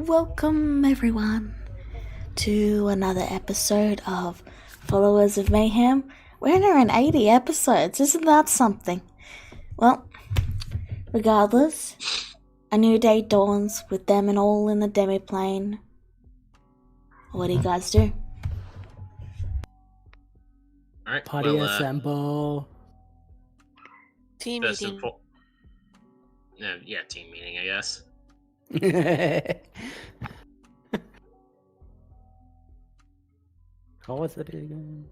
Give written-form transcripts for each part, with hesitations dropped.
welcome everyone to another episode of Followers of Mayhem. We're nearing 80 episodes, isn't that something? Well, regardless, a new day dawns with them and all in the demiplane. What do you guys do? Alright, Party assemble. Team first meeting. yeah, team meeting, I guess. How was it again?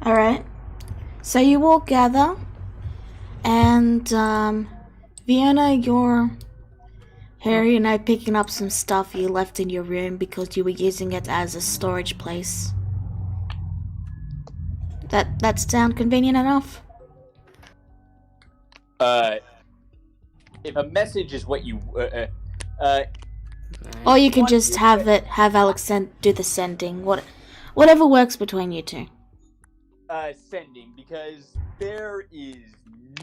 Alright, so you all gather, and Vienna, you're here, picking up some stuff you left in your room because you were using it as a storage place. That sound convenient enough? If a message is what you, Or you can just have Alex do the sending. Whatever works between you two. Sending, because there is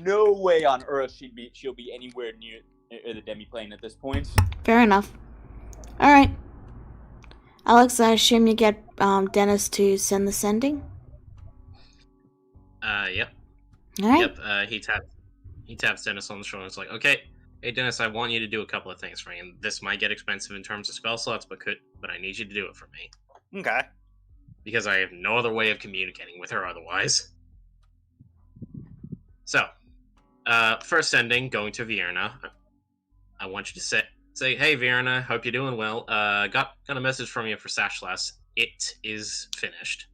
no way on Earth she'll be anywhere near the demiplane at this point. Fair enough. Alright. Alex, I assume you get Dennis to send the sending? Yep. Alright. Yep, he taps Dennis on the shoulder and is like, okay, hey Dennis, I want you to do a couple of things for me, and this might get expensive in terms of spell slots, but I need you to do it for me. Okay. Because I have no other way of communicating with her otherwise. So, first sending, going to Vienna. I want you to say, hey Vienna, hope you're doing well. Got a message from you for Sashlas. It is finished.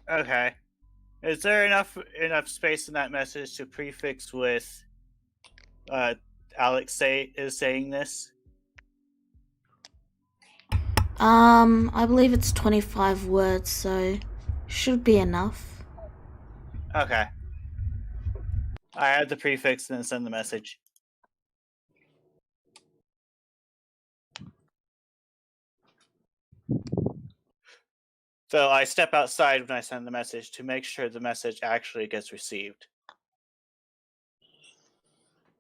Okay. Is there enough space in that message to prefix with Alex is saying this? I believe it's 25 words, so should be enough. Okay. I add the prefix and then send the message. So I step outside when I send the message to make sure the message actually gets received.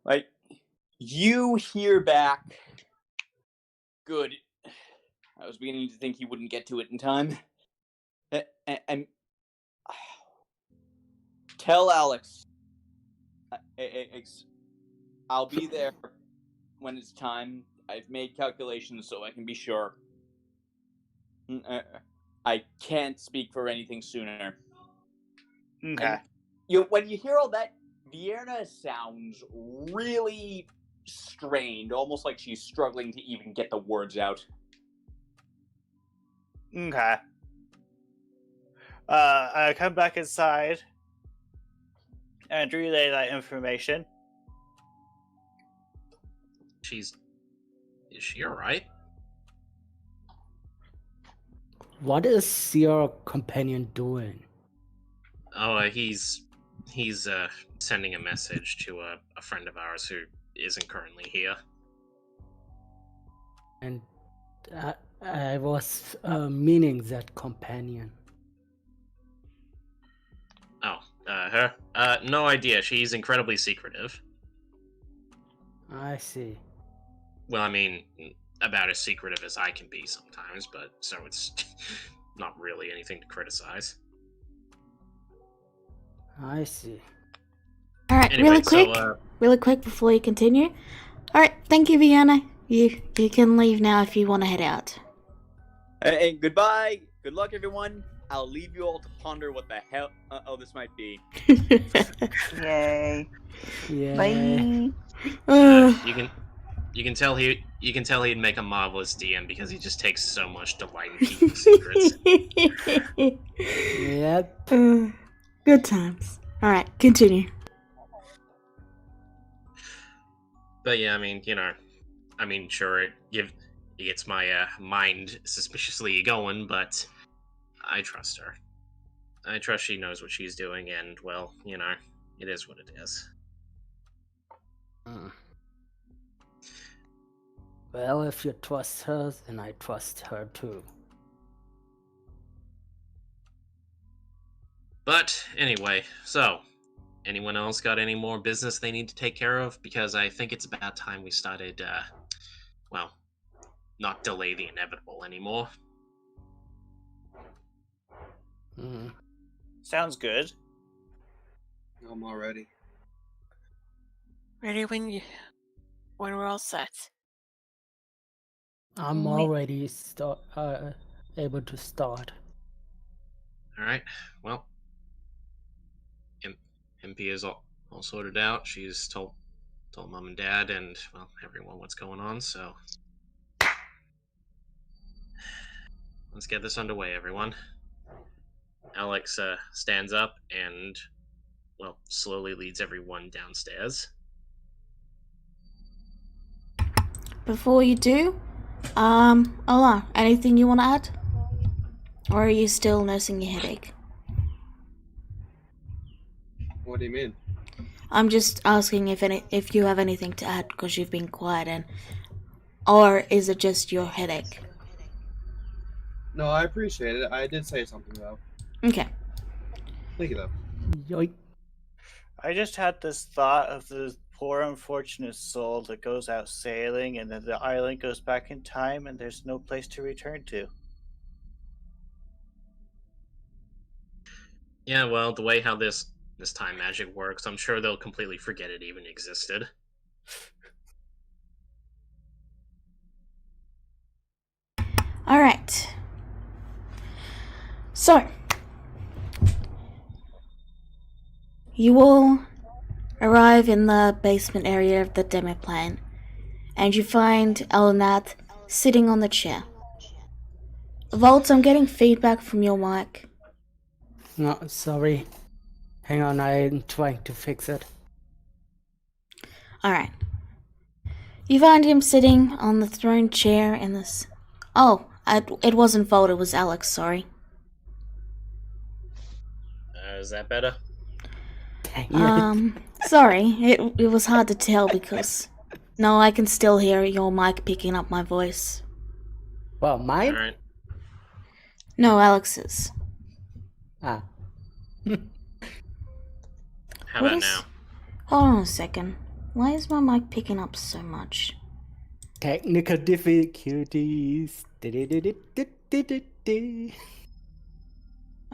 Like, you hear back. Good. I was beginning to think he wouldn't get to it in time. And tell Alex. I'll be there when it's time. I've made calculations so I can be sure. I can't speak for anything sooner. Okay. When you hear all that, Vienna sounds really strained, almost like she's struggling to even get the words out. Okay. I come back inside and relay that information. Is she alright? What is your companion doing? Oh, he's sending a message to a friend of ours who isn't currently here. And I was meaning that companion. Oh, her? No idea. She's incredibly secretive. I see. Well, I mean, about as secretive as I can be sometimes, but so it's not really anything to criticize. I see. Alright, Anyway, really quick before you continue. Alright, thank you, Vienna. You can leave now if you want to head out. Hey, goodbye. Good luck, everyone. I'll leave you all to ponder what the hell this might be. Yay. Yeah. Bye. you can tell he'd make a marvelous DM because he just takes so much delight in keeping secrets. Yep. Good times. Alright, continue. But yeah, I mean, sure, it gets my mind suspiciously going, but I trust her. I trust she knows what she's doing, and, well, it is what it is. Well, if you trust her, then I trust her too. But anyway, so anyone else got any more business they need to take care of? Because I think it's about time we started, well, not delay the inevitable anymore. Sounds good. I'm all ready. Ready when we're all set. I'm already able to start. All right. Well, MP is all sorted out. She's told mom and dad and, well, everyone what's going on. So let's get this underway, everyone. Alex stands up and, well, slowly leads everyone downstairs. Before you do, Ola, anything you want to add? Or are you still nursing your headache? What do you mean? I'm just asking if you have anything to add because you've been quiet, or is it just your headache? No, I appreciate it. I did say something though. Okay. Thank you though. Yoink. I just had this thought of the poor unfortunate soul that goes out sailing and then the island goes back in time and there's no place to return to. Yeah, well, the way how this time magic works, I'm sure they'll completely forget it even existed. Alright. So, you all arrive in the basement area of the demiplane, and you find Elnath sitting on the chair. Volt, I'm getting feedback from your mic. No, sorry. Hang on, I'm trying to fix it. Alright. You find him sitting on the throne chair in this... Oh, it wasn't Volt, it was Alex, sorry. Is that better? Dang it. Sorry, it was hard to tell because... No, I can still hear your mic picking up my voice. Well, mine? Alright. No, Alex's. Ah. How What about is- now? Hold on a second. Why is my mic picking up so much? Technical difficulties. Du-du-du-du-du-du-du.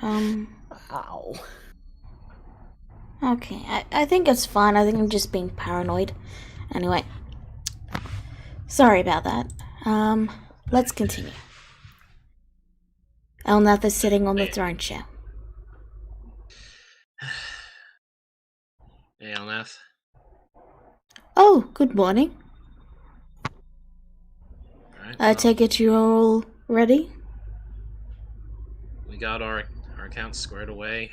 Ow. Okay, I think it's fine. I think I'm just being paranoid. Anyway. Sorry about that. Let's continue. Elnath is sitting on the throne chair. Hey, Elnath. Oh, good morning. Alright, I take it you're all ready? we got our accounts squared away.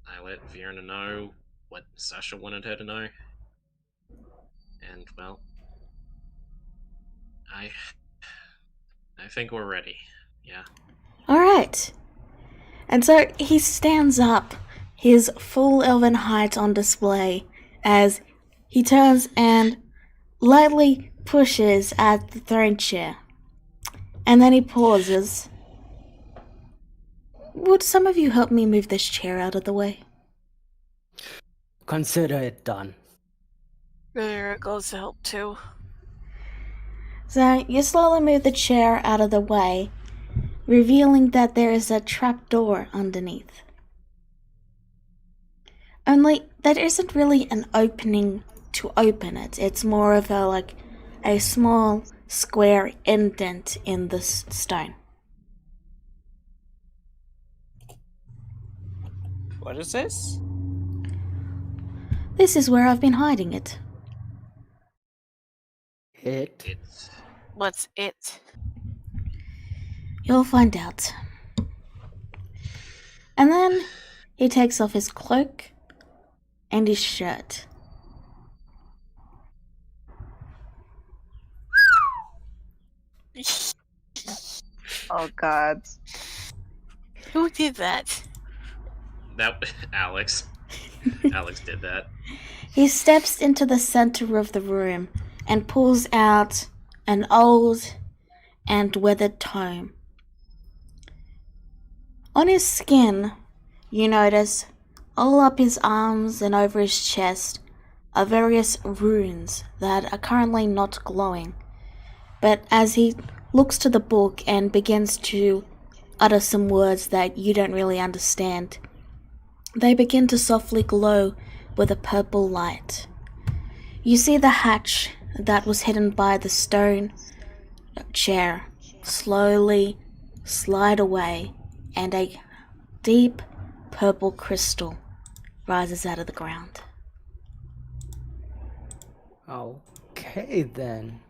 I let Vierna know what Sasha wanted her to know. And, well, I think we're ready. Yeah. Alright. And so he stands up, his full elven height on display, as he turns and lightly pushes at the throne chair. And then he pauses. Would some of you help me move this chair out of the way? Consider it done. There goes to help too. So you slowly move the chair out of the way, revealing that there is a trapdoor underneath. Only that isn't really an opening to open it. It's more of a small square indent in the stone. What is this? This is where I've been hiding it. It's... What's it? You'll find out. And then he takes off his cloak and his shirt. Oh God. Who did that? That... Alex. Alex did that. He steps into the center of the room and pulls out an old and weathered tome. On his skin, you notice All up his arms and over his chest are various runes that are currently not glowing. But as he looks to the book and begins to utter some words that you don't really understand, they begin to softly glow with a purple light. You see the hatch that was hidden by the stone chair slowly slide away, and a deep purple crystal rises out of the ground. Okay then.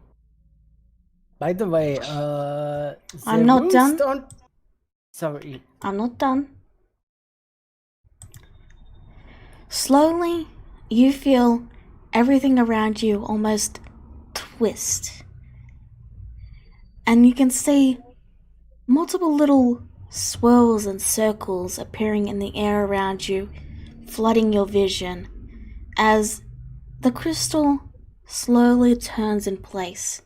By the way, I'm the not runes done. don't- Sorry. I'm not done. Slowly, you feel everything around you almost twist. And you can see multiple little swirls and circles appearing in the air around you, flooding your vision, as the crystal slowly turns in place.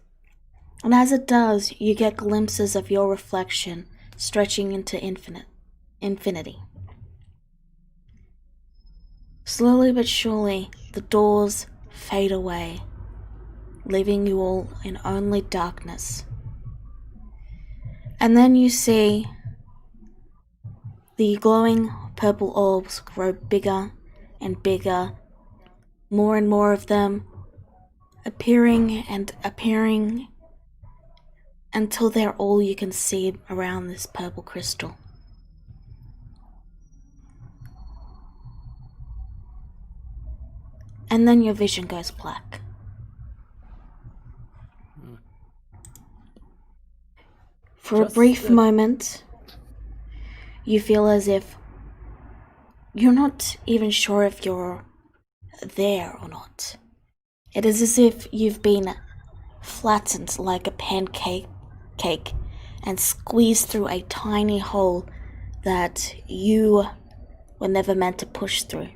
And as it does, you get glimpses of your reflection stretching into infinity. Slowly but surely, the doors fade away, leaving you all in only darkness. And then you see the glowing purple orbs grow bigger and bigger, more and more of them appearing and appearing until they're all you can see around this purple crystal. And then your vision goes black. For a brief moment, you feel as if you're not even sure if you're there or not. It is as if you've been flattened like a pancake and squeezed through a tiny hole that you were never meant to push through.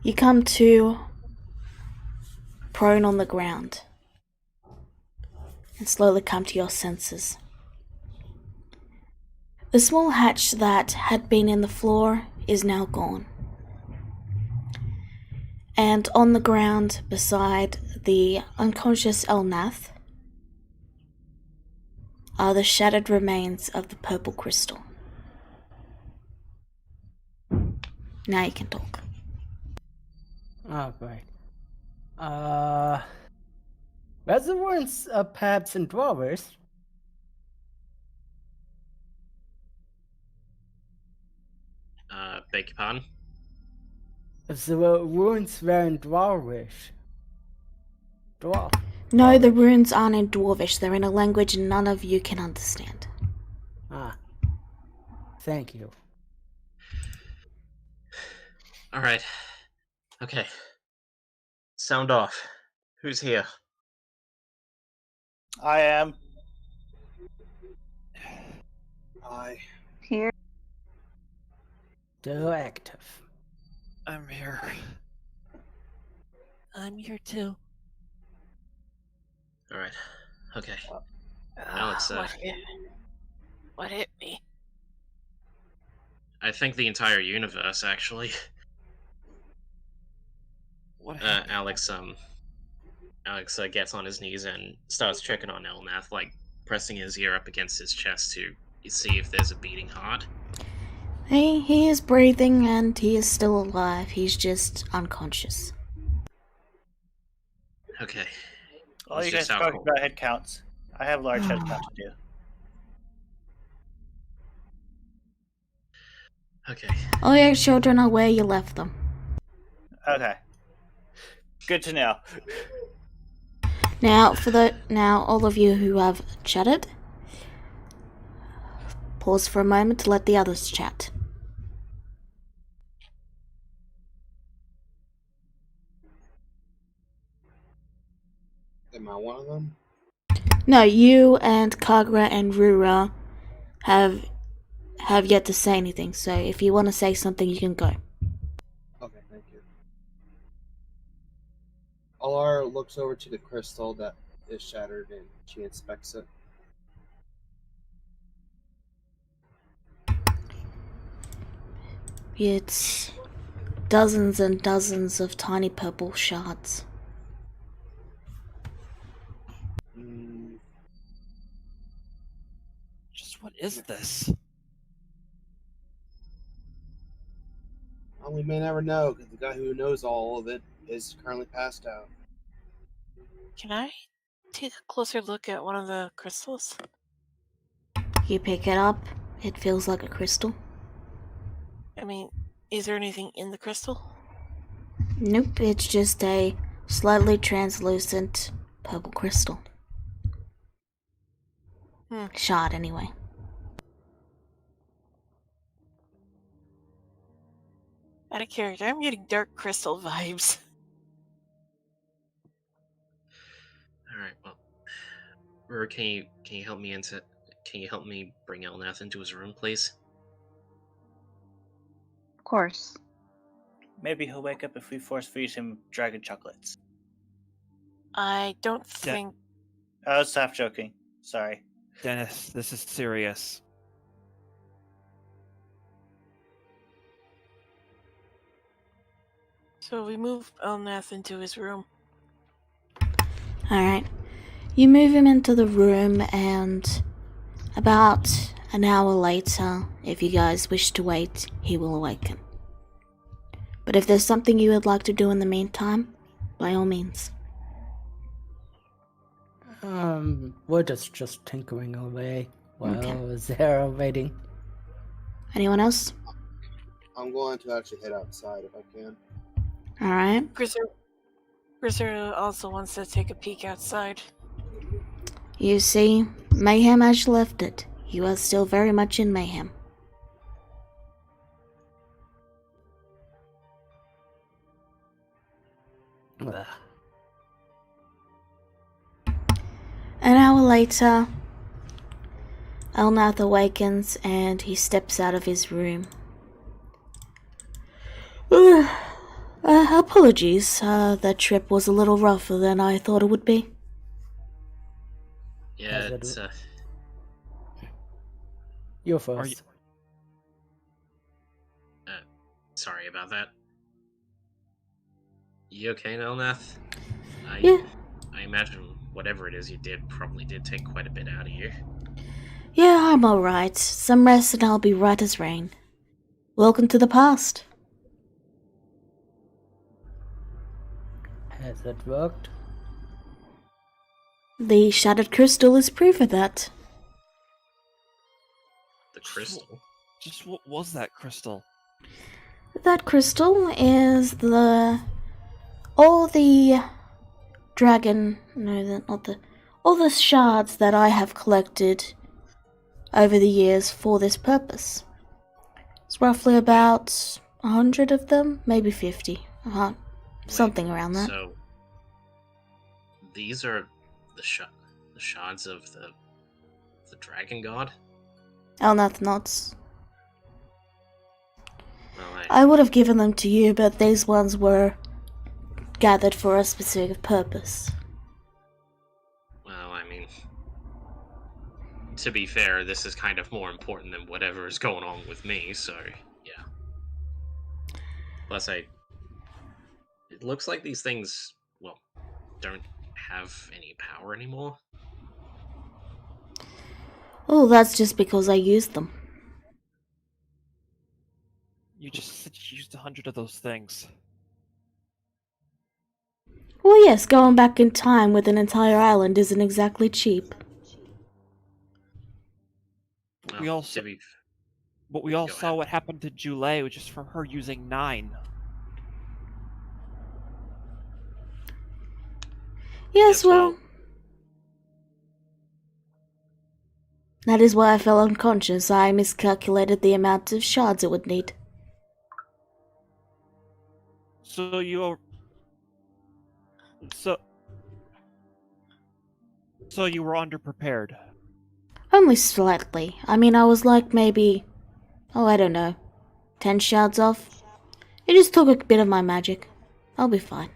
You come to prone on the ground and slowly come to your senses. The small hatch that had been in the floor is now gone. And on the ground beside the unconscious Elnath are the shattered remains of the purple crystal. Now you can talk. Alright. Where's the ruins perhaps in drawers? Beg your pardon? If the ruins were in drawers. No, the runes aren't in Dwarvish. They're in a language none of you can understand. Ah. Thank you. Alright. Okay. Sound off. Who's here? I am. Here. Directive. I'm here. I'm here too. Alright. Okay. Alex, What hit me? I think the entire universe, actually. What Alex gets on his knees and starts checking on Elnath, like pressing his ear up against his chest to see if there's a beating heart. He is breathing and he is still alive. He's just unconscious. Okay. All He's you guys just out talking cold. about head counts. I have large head count to do. Okay. All your children are where you left them. Okay. Good to know. Now, all of you who have chatted, pause for a moment to let the others chat. Am I one of them? No, you and Kagra and Rura have yet to say anything, so if you want to say something, you can go. Okay, thank you. Alar looks over to the crystal that is shattered and she inspects it. It's dozens and dozens of tiny purple shards. Just what is this? Well, we may never know, because the guy who knows all of it is currently passed out. Can I take a closer look at one of the crystals? You pick it up, it feels like a crystal. I mean, is there anything in the crystal? Nope, it's just a slightly translucent purple crystal. Shard, anyway. Out of character, I'm getting dark crystal vibes. Alright, well. Rur, can you help me bring Elnath into his room, please? Of course. Maybe he'll wake up if we force feed him dragon chocolates. I don't think... I was half joking. Sorry. Dennis, this is serious. So we move Elnath into his room. Alright. You move him into the room, and about an hour later, if you guys wish to wait, he will awaken. But if there's something you would like to do in the meantime, by all means. We're just tinkering away while Okay. Zara waiting. Anyone else? I'm going to actually head outside if I can. Alright. Grisser also wants to take a peek outside. You see, Mayhem has left it. You are still very much in Mayhem. Ugh. An hour later, Elnath awakens and he steps out of his room. Apologies, that trip was a little rougher than I thought it would be. Yeah, How's it's, it- You're Are first. you- sorry about that. You okay, Elnath? Yeah. I imagine whatever it is you did probably did take quite a bit out of you. Yeah, I'm alright. Some rest and I'll be right as rain. Welcome to the past. Has it worked? The shattered crystal is proof of that. The crystal. Just what was that crystal? That crystal is all the shards that I have collected over the years for this purpose. It's roughly about 100 of them, maybe 50. Something around that. So, these are the shards of the dragon god? Elnath nods. Well, I would have given them to you, but these ones were gathered for a specific purpose. well, I mean, to be fair, this is kind of more important than whatever is going on with me, so, yeah. Plus, it looks like these things, well, don't have any power anymore. Oh, that's just because I used them. You just said you used 100 of those things. Well, yes, going back in time with an entire island isn't exactly cheap. Well, We also- to be But we all Go saw ahead. what happened to Jule, which is from her using 9. Yes, Yes, well, well- that is why I fell unconscious. I miscalculated the amount of shards it would need. So you are... So you were underprepared. Only slightly. I mean, I was like maybe, I don't know, 10 shards off. It just took a bit of my magic. I'll be fine.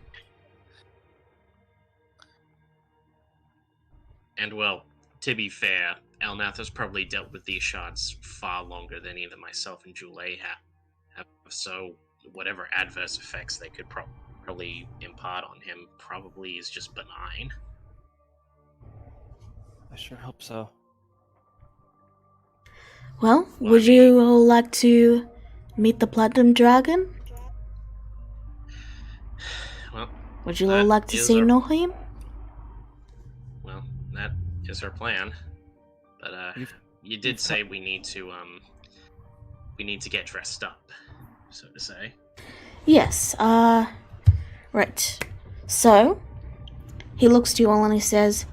And well, to be fair, Elnath has probably dealt with these shards far longer than either myself and Jule So whatever adverse effects they could probably impart on him probably is just benign. I sure hope so. Well, would you all like to meet the Platinum Dragon? Well, Would you all that like to is see our- Nohim? Well, that is our plan. But you did say we need to get dressed up, so to say. Yes, right. So, he looks to you all and he says,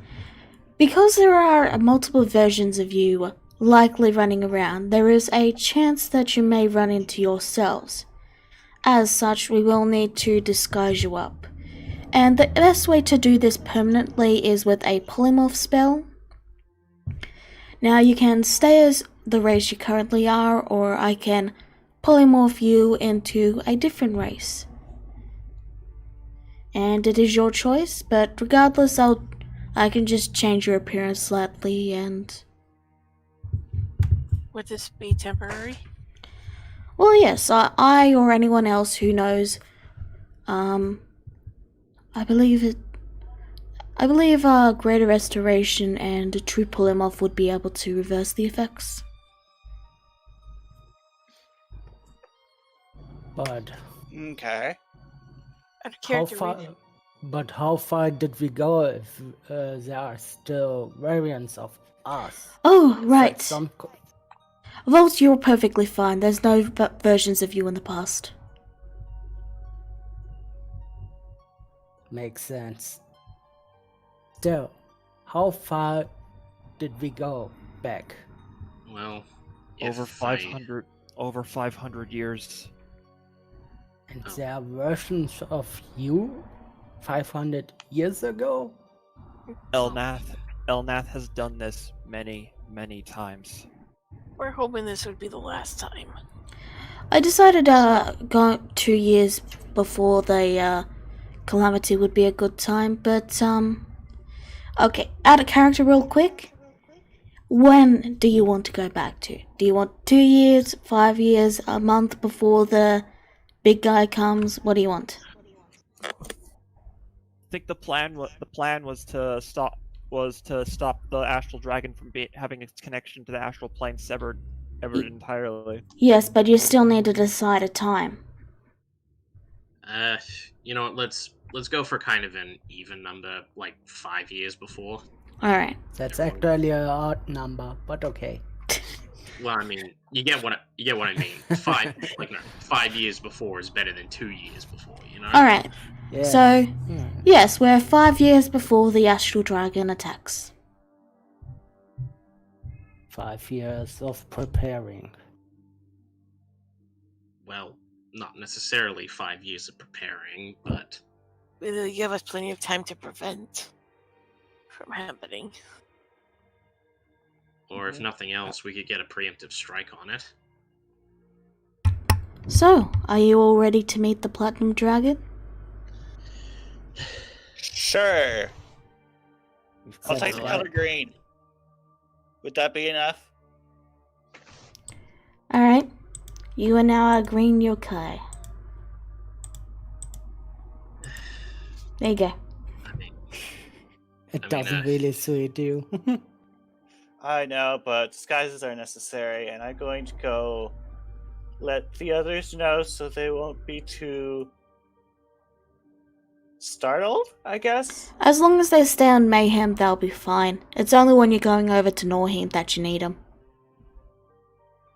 because there are multiple versions of you likely running around, there is a chance that you may run into yourselves. As such, we will need to disguise you up. And the best way to do this permanently is with a polymorph spell. Now, you can stay as the race you currently are, or I can polymorph you into a different race. And it is your choice, but regardless, I can just change your appearance slightly and... Would this be temporary? Well, yes, I or anyone else who knows, I believe Greater Restoration and a True Polymorph would be able to reverse the effects. But Okay. Out of how character, far? But how far did we go if there are still variants of us? Oh, Is that right. some Volt, you're perfectly fine. There's no versions of you in the past. makes sense. Still, how far did we go back? Well, Over if I- 500 years. And Oh. there are versions of you 500 years ago? Elnath has done this many, many times. we're hoping this would be the last time. I decided go 2 years before the calamity would be a good time, but okay, out of character real quick. When do you want to go back to? Do you want 2 years, 5 years, a month before the big guy comes? What do you want? I think the plan was to stop the astral dragon from having its connection to the astral plane severed entirely. Yes, but you still need to decide a time. You know what? Let's go for kind of an even number, like 5 years before. Alright. That's actually an odd number, but okay. Well, I mean, you get what I mean. 5 years before is better than 2 years before. You know. Alright. Yeah. So, Hmm. yes, we're 5 years before the astral dragon attacks. 5 years of preparing. Well, not necessarily 5 years of preparing, but It'll give us plenty of time to prevent from happening. or if nothing else, we could get a preemptive strike on it. So, are you all ready to meet the Platinum Dragon? Sure. We've I'll said take the it. color green. Would that be enough? Alright. You are now a green yokai. There you go. I mean, It I mean, doesn't really suit you. I know, but disguises are necessary, and I'm going to go let the others know so they won't be too startled, I guess. As long as they stay on Mayhem, they'll be fine. It's only when you're going over to Norheim that you need them.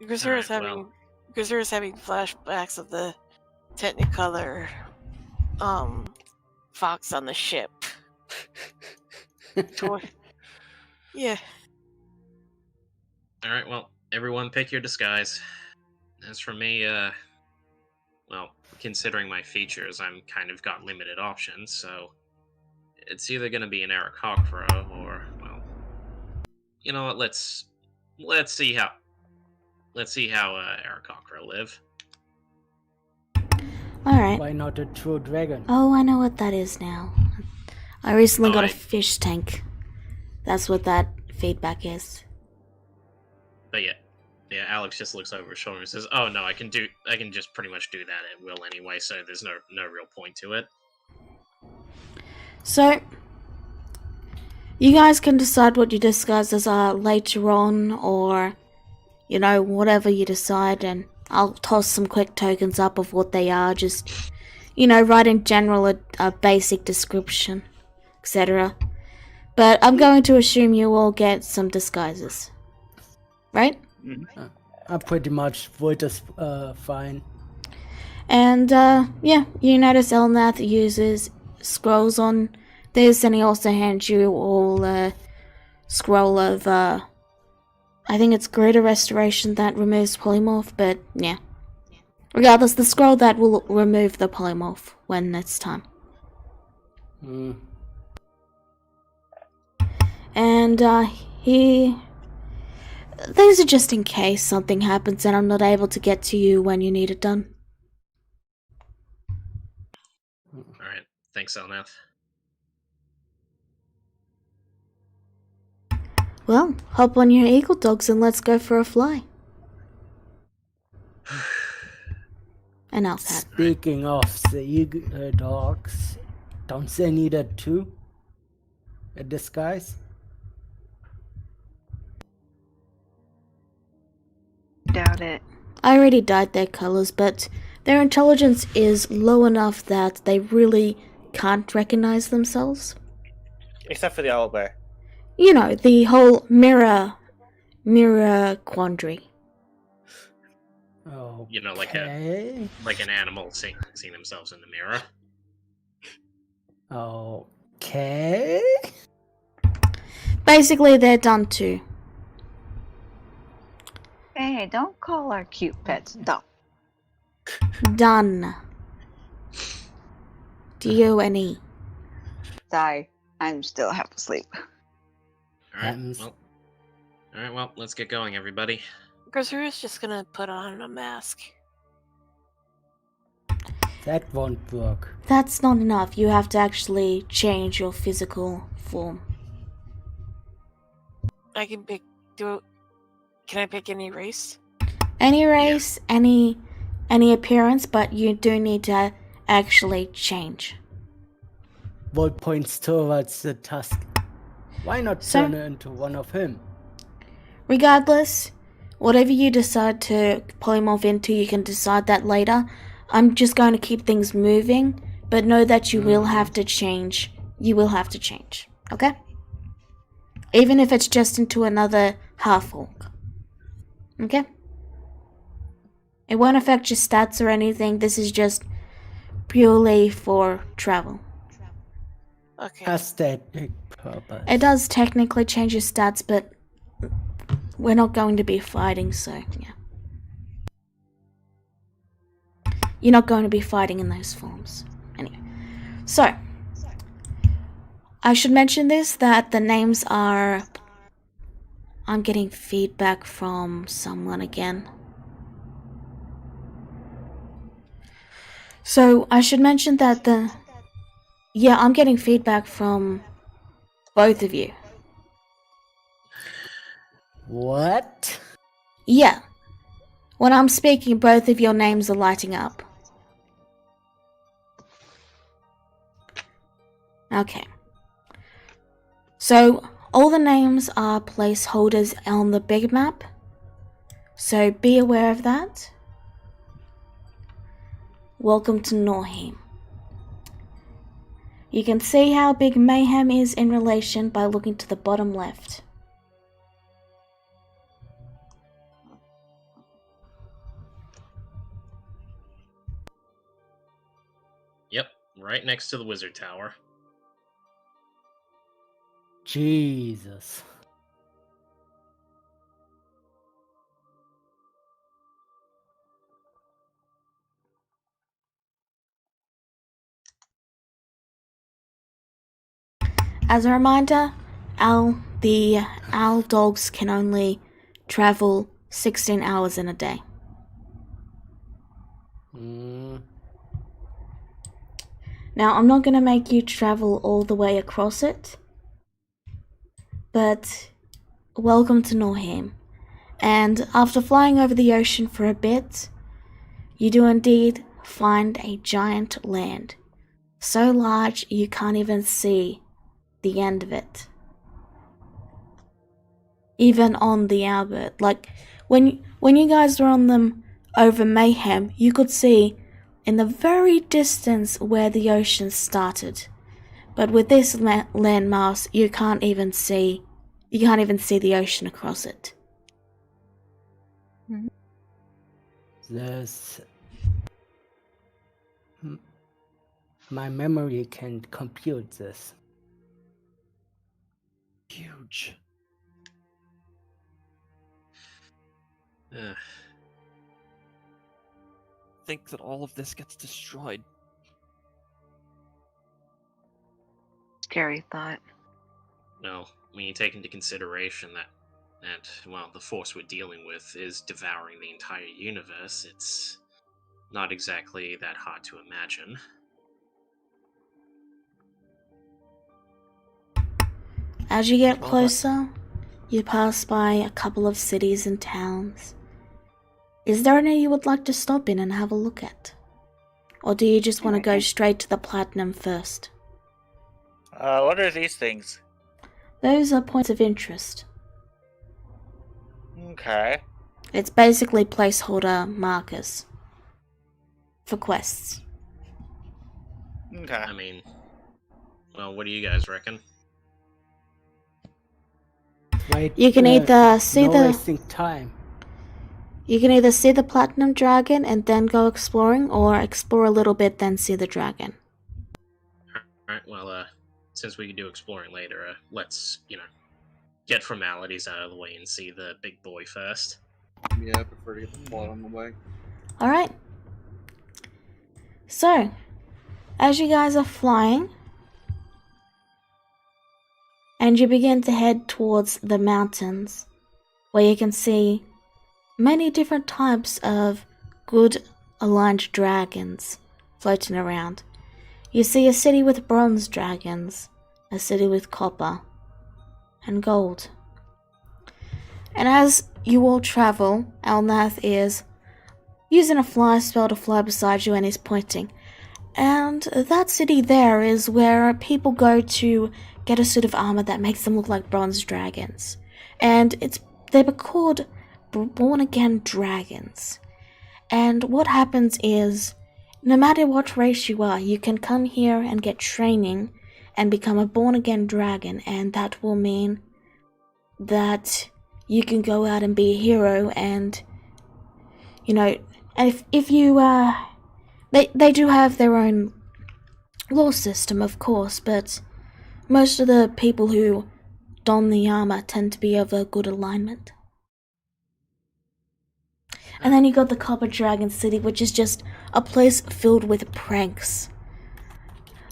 Grisser is Alright, having flashbacks of the Technicolor fox on the ship. Toy. Yeah. all right. Well, everyone, pick your disguise. As for me, well, considering my features, I'm kind of got limited options, so it's either going to be an Aarakocra or, well, you know what? Let's see how Aarakocra live. Alright. Why not a true dragon? Oh, I know what that is now. I recently got a I- fish tank. That's what that feedback is. But yeah, Yeah, Alex just looks over his shoulder and says, "Oh no, I can just pretty much do that at will anyway, so there's no real point to it." So, you guys can decide what your disguises are later on, or, you know, whatever you decide, and I'll toss some quick tokens up of what they are, just, you know, write in general a basic description, etc. But I'm going to assume you all get some disguises. Right? I pretty much would is fine. And, yeah, you notice Elnath uses scrolls on this, and he also hands you all a scroll of, I think it's Greater Restoration that removes polymorph, but yeah. Regardless, the scroll that will remove the polymorph when it's time. And, these are just in case something happens and I'm not able to get to you when you need it done. Alright, thanks, Elnath. Well, hop on your eagle dogs and let's go for a fly. And I'll pat. Speaking of the eagle dogs, don't they need it too? A disguise? Doubt it. I already dyed their colors, but their intelligence is low enough that they really can't recognize themselves. Except for the owlbear. You know, the whole mirror quandary. Oh, You know, like an animal seeing themselves in the mirror. Okay. Basically, they're done too. Hey, don't call our cute pets dumb. Done. D-O-N-E. Die. I'm still half asleep. Alright, well, let's get going, everybody. Grisru's just gonna put on a mask. That won't work. That's not enough. You have to actually change your physical form. I can pick. Can I pick any race? Any race, any appearance, but you do need to actually change. What points towards the tusk? Why not turn it into one of him? Regardless, whatever you decide to polymorph into, you can decide that later. I'm just going to keep things moving, but know that you will have to change. You will have to change, okay? Even if it's just into another half-orc. Okay? It won't affect your stats or anything. This is just purely for travel. Okay. Aesthetic purpose. It does technically change your stats, but we're not going to be fighting, so yeah. You're not going to be fighting in those forms. Anyway. So, I should mention this, that the names are... I'm getting feedback from someone again. So, I should mention that yeah, I'm getting feedback from both of you. What? Yeah. When I'm speaking, both of your names are lighting up. Okay. So, all the names are placeholders on the big map. So, be aware of that. Welcome to Norheim. You can see how big Mayhem is in relation by looking to the bottom left. Yep, right next to the wizard tower. Jesus. As a reminder, the owl dogs can only travel 16 hours in a day. Now, I'm not going to make you travel all the way across it, but welcome to Norheim. And after flying over the ocean for a bit, you do indeed find a giant land, so large you can't even see the end of it. Even on the Albert, like when you guys were on them over Mayhem, you could see in the very distance where the ocean started. But with this landmass, you can't even see the ocean across it. This. My memory can compute this. Huge. Think that all of this gets destroyed. Scary thought. Well, when you take into consideration that well, the force we're dealing with is devouring the entire universe, it's not exactly that hard to imagine. As you get closer, you pass by a couple of cities and towns. Is there any you would like to stop in and have a look at? Or do you just want to go straight to the Platinum first? What are these things? Those are points of interest. Okay. It's basically placeholder markers for quests. Okay. I mean, well, what do you guys reckon? Wait, You can either see no wasting time. You can either see the Platinum Dragon and then go exploring, or explore a little bit then see the dragon. Alright, well, since we can do exploring later, let's, get formalities out of the way and see the big boy first. Yeah, I prefer to get the plot on the way. Alright. So, as you guys are flying, and you begin to head towards the mountains, where you can see many different types of good aligned dragons floating around. You see a city with bronze dragons, a city with copper and gold. And as you all travel, Alnath is using a fly spell to fly beside you and is pointing. And that city there is where people go to get a suit of armor that makes them look like bronze dragons. And they were called born-again dragons. And what happens is, no matter what race you are, you can come here and get training and become a born-again dragon, and that will mean that you can go out and be a hero. And if you they do have their own law system, of course, but most of the people who don the armor tend to be of a good alignment. And then you got the Copper Dragon City, which is just a place filled with pranks.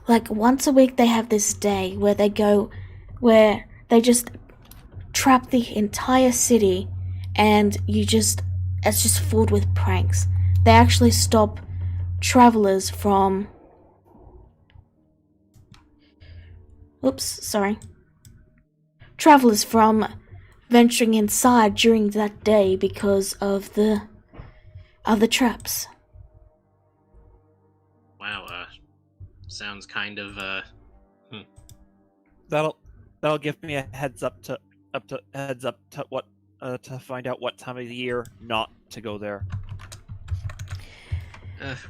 Like, once a week they have this day where they just trap the entire city, and it's just filled with pranks. They actually stop travelers from venturing inside during that day because of the traps. Wow, sounds kind of, That'll give me a heads up to what to find out what time of the year not to go there.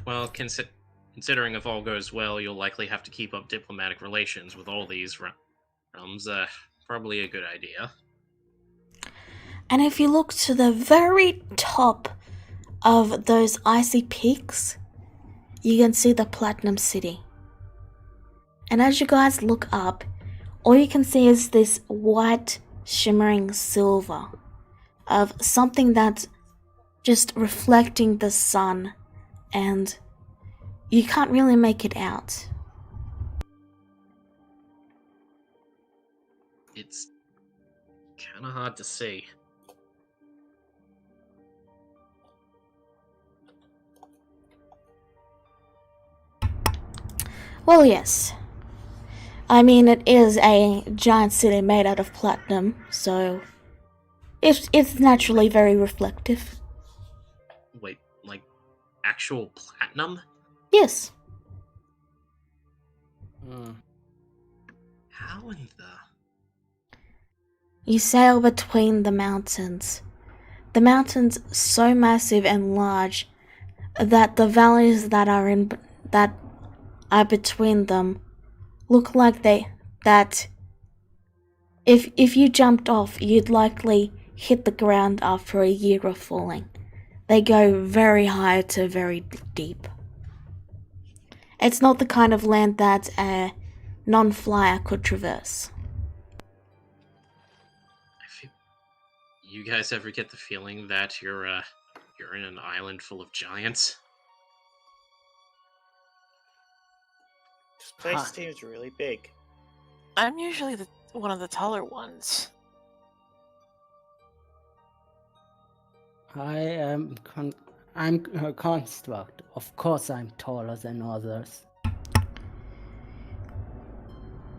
well, considering if all goes well, you'll likely have to keep up diplomatic relations with all these realms. Probably a good idea. And if you look to the very top of those icy peaks, you can see the Platinum City. And as you guys look up, all you can see is this white shimmering silver of something that's just reflecting the sun, and you can't really make it out. It's kind of hard to see. Well, yes. I mean, it is a giant city made out of platinum, so It's naturally very reflective. Wait, like actual platinum? Yes. How in the... You sail between the mountains. The mountains so massive and large that the valleys that are between them look like that if you jumped off, you'd likely hit the ground after a year of falling. They go very high to very deep. It's not the kind of land that a non-flyer could traverse. You guys ever get the feeling that you're in an island full of giants? This place seems really big. I'm usually one of the taller ones. I'm a construct. Of course I'm taller than others.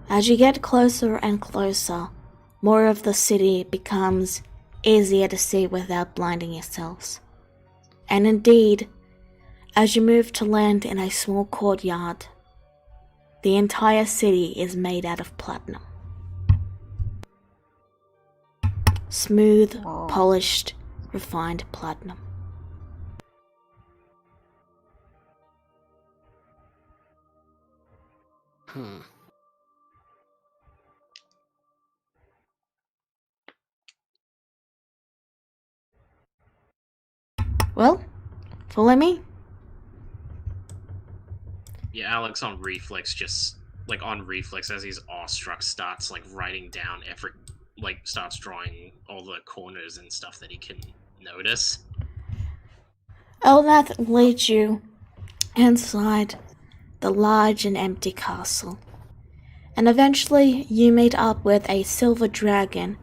As you get closer and closer, more of the city becomes easier to see without blinding yourselves. And indeed, as you move to land in a small courtyard, the entire city is made out of platinum. Smooth, Whoa. polished, refined platinum. Well, follow me. Yeah, Alex on reflex, as he's awestruck, starts writing down starts drawing all the corners and stuff that he can notice. Elnath leads you inside the large and empty castle, and eventually you meet up with a silver dragon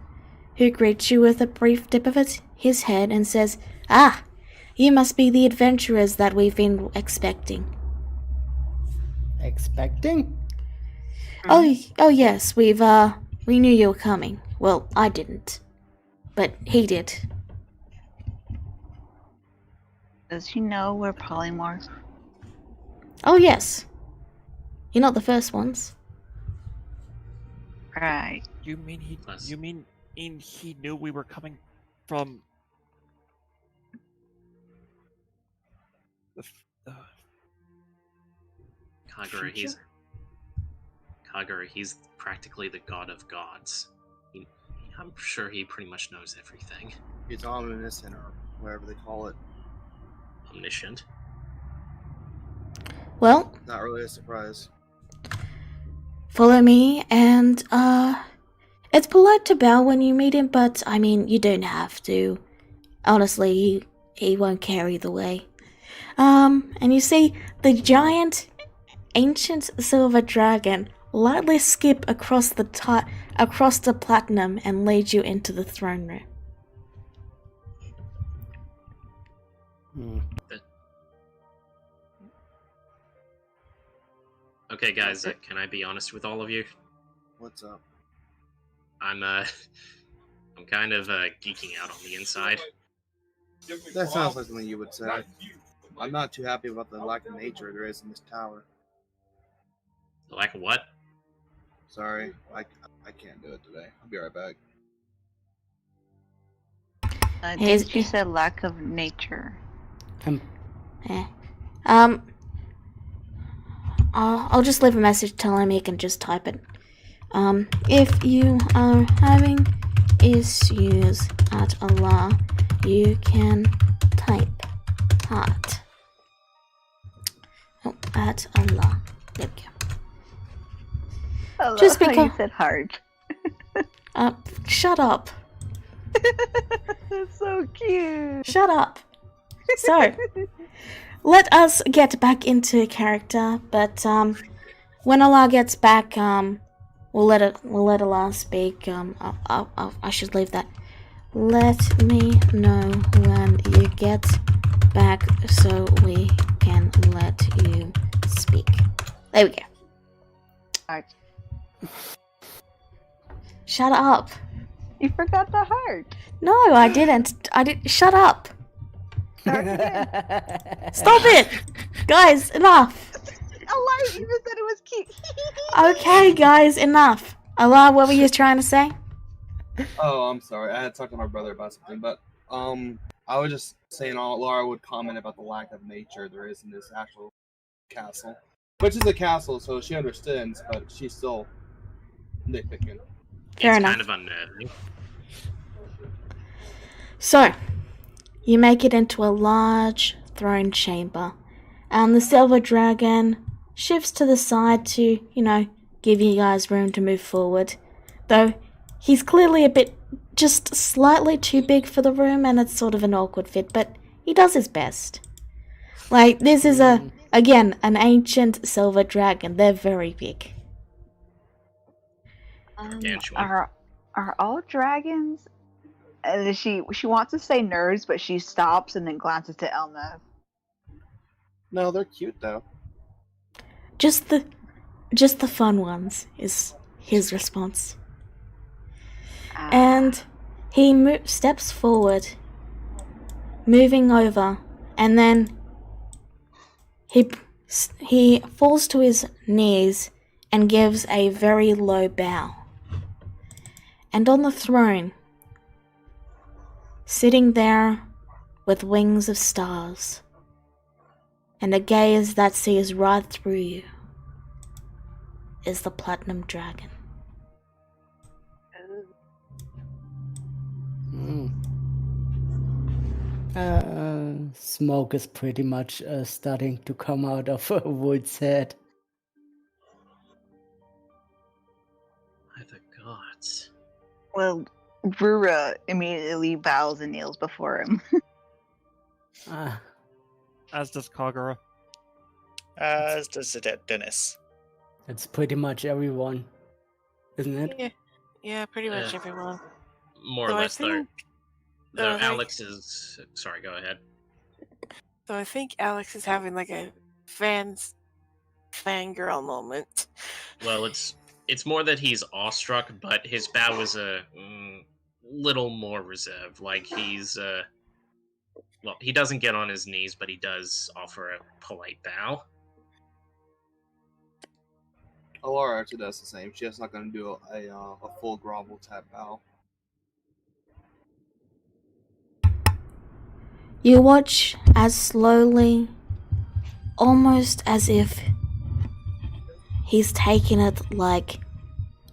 who greets you with a brief dip of his head and says, "Ah, you must be the adventurers that we've been expecting." Expecting? Oh yes, we knew you were coming. Well, I didn't, but he did. Does he know we're polymorph? Oh yes. You're not the first ones. Right. You mean he knew we were coming from the Kagura, he's practically the god of gods. I'm sure he pretty much knows everything. He's omniscient, or whatever they call it. Omniscient. Well, Not really a surprise. follow me, and it's polite to bow when you meet him, but I mean, you don't have to. Honestly, he won't care either way. And you see the giant, ancient silver dragon lightly skip across the platinum and lead you into the throne room. Okay, guys, can I be honest with all of you? What's up? I'm kind of geeking out on the inside. That sounds like something you would say. I'm not too happy about the lack of nature there is in this tower. The lack of what? Sorry, I can't do it today. I'll be right back. Didn't you say lack of nature? I'll just leave a message telling him he can just type it. If you are having issues at Allah, you can type heart. Oh, at Allah. There we go. I love Just how because- you said heart. Shut up. That's so cute. Shut up. So, let us get back into character, but when Allah gets back, we'll let Allah speak. I should leave that. Let me know when you get back so we can let you speak. There we go. Alright. Shut up. You forgot the heart. No, I didn't. I did. Shut up. Stop it, guys. Enough. Allah even said it was cute. Okay, guys. Enough. Allah, what were you trying to say? Oh, I'm sorry. I had talked to my brother about something, but I was just saying Laura would comment about the lack of nature there is in this actual castle. Which is a castle, so she understands, but she's still nitpicking. Fair it's enough. kind of unnerving. So, you make it into a large throne chamber, and the silver dragon shifts to the side to, give you guys room to move forward. Though, he's clearly a bit, just slightly too big for the room, and it's sort of an awkward fit, but he does his best. Like, this is again, an ancient silver dragon. They're very big. Are all dragons? She wants to say nerds, but she stops and then glances to Elna. No, they're cute though. Just the fun ones is his response. And he steps forward, moving over, and then he falls to his knees and gives a very low bow. And on the throne, sitting there with wings of stars and a gaze that sees right through you, is the Platinum Dragon. Smoke is pretty much starting to come out of Wood's head. By the gods. Well, Rura immediately bows and kneels before him. As does Kagura. As does Dennis. It's pretty much everyone, isn't it? Yeah, pretty much everyone. More or So I less, though. think- Though I think- Alex is... Sorry, go ahead. So I think Alex is having like a fangirl moment. Well, it's more that he's awestruck, but his bow is a little more reserved. Like, he's... well, he doesn't get on his knees, but he does offer a polite bow. Laura actually does the same. She's not going to do a full grovel type bow. You watch as slowly, almost as if he's taken it like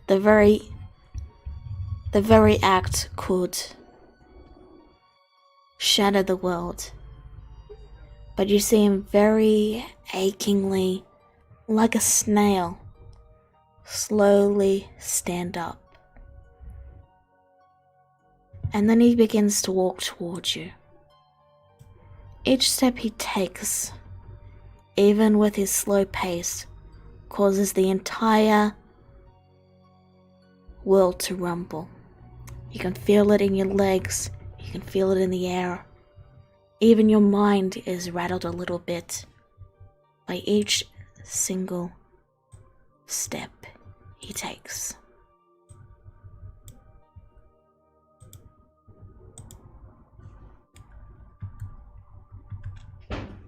the very act could shatter the world. But you see him very achingly, like a snail, slowly stand up. And then he begins to walk towards you. Each step he takes, even with his slow pace, causes the entire world to rumble. You can feel it in your legs, you can feel it in the air. Even your mind is rattled a little bit by each single step he takes.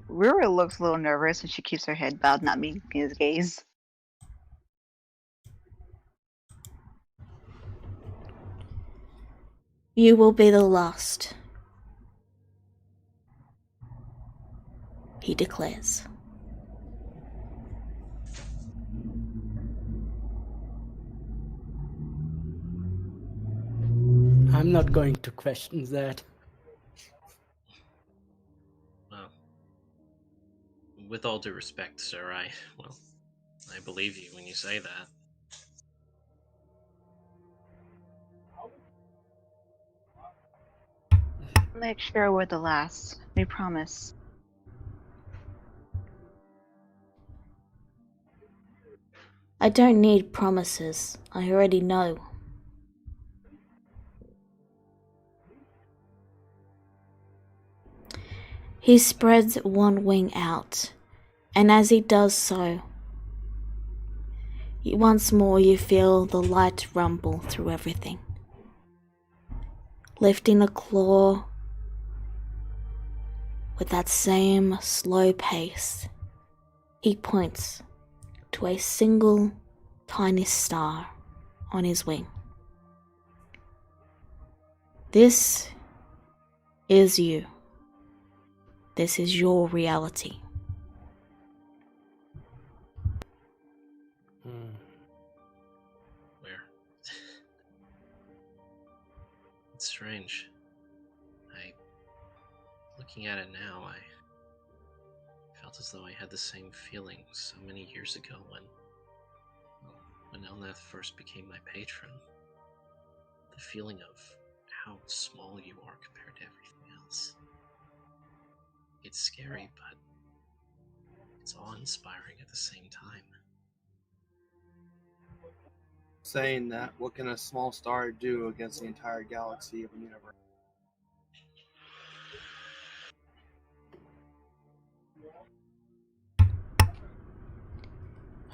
Rura looks a little nervous and she keeps her head bowed, not meeting his gaze. You will be the last, he declares. I'm not going to question that. Well, with all due respect, sir, I believe you when you say that. Make sure we're the last. We promise. I don't need promises. I already know. He spreads one wing out, and as he does so, once more you feel the light rumble through everything. lifting a claw with that same slow pace. He points to a single tiny star on his wing. This is you. This is your reality. Where? It's strange. Looking at it now, I felt as though I had the same feeling so many years ago when Elnath first became my patron. The feeling of how small you are compared to everything else. It's scary, but it's awe-inspiring at the same time. Saying that, what can a small star do against the entire galaxy of the universe?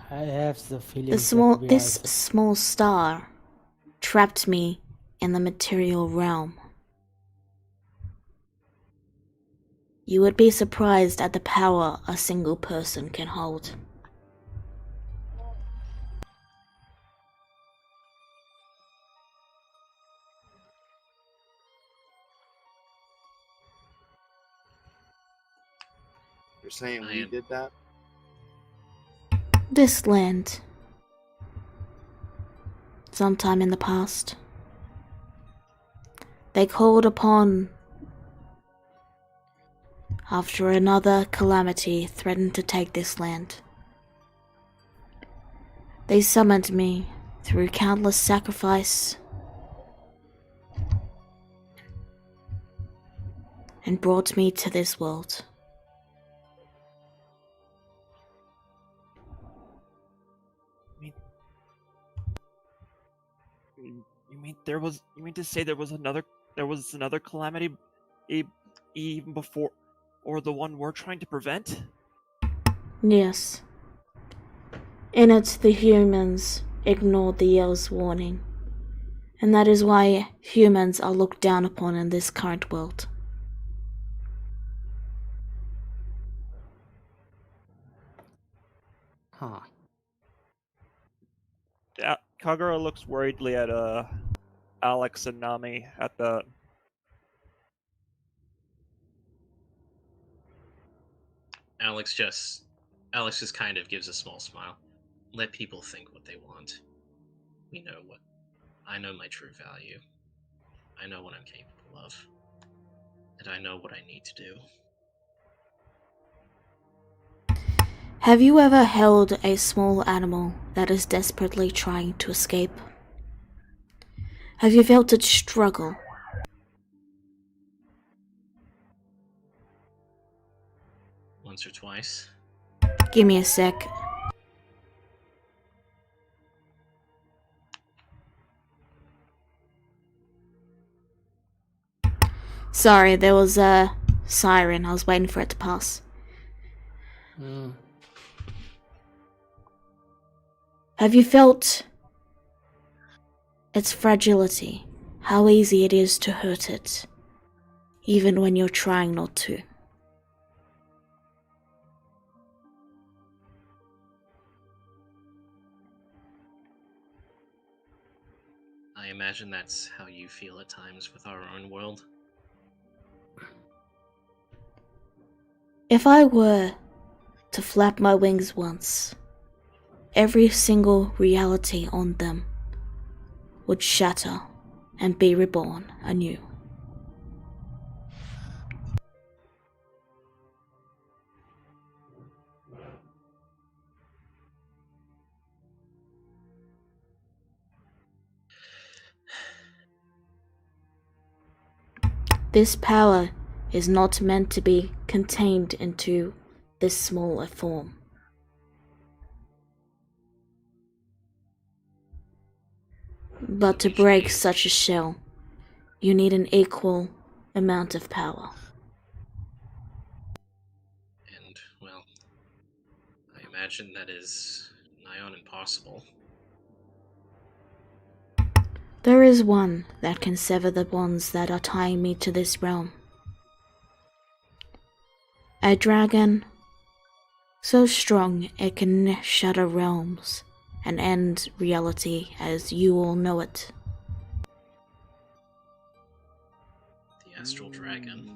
I have the feeling This small star trapped me in the material realm. You would be surprised at the power a single person can hold. You're saying we did that? This land, sometime in the past, they called upon after another calamity threatened to take this land. They summoned me through countless sacrifice and brought me to this world. You mean to say there was another calamity even before, or the one we're trying to prevent? Yes. In it, the humans ignored the Yell's warning, and that is why humans are looked down upon in this current world. Huh. Yeah, Kagura looks worriedly at Alex and Nami at the. Alex just kind of gives a small smile. Let people think what they want. I know my true value. I know what I'm capable of. And I know what I need to do. Have you ever held a small animal that is desperately trying to escape? Have you felt it struggle? Once or twice. Give me a sec. Sorry, there was a siren. I was waiting for it to pass. Have you felt its fragility? How easy it is to hurt it, even when you're trying not to. I imagine that's how you feel at times with our own world. If I were to flap my wings once, every single reality on them would shatter and be reborn anew. This power is not meant to be contained into this small a form. But to break such a shell, you need an equal amount of power. And, well, I imagine that is nigh on impossible. There is one that can sever the bonds that are tying me to this realm. A dragon so strong it can shatter realms and end reality as you all know it. The astral dragon.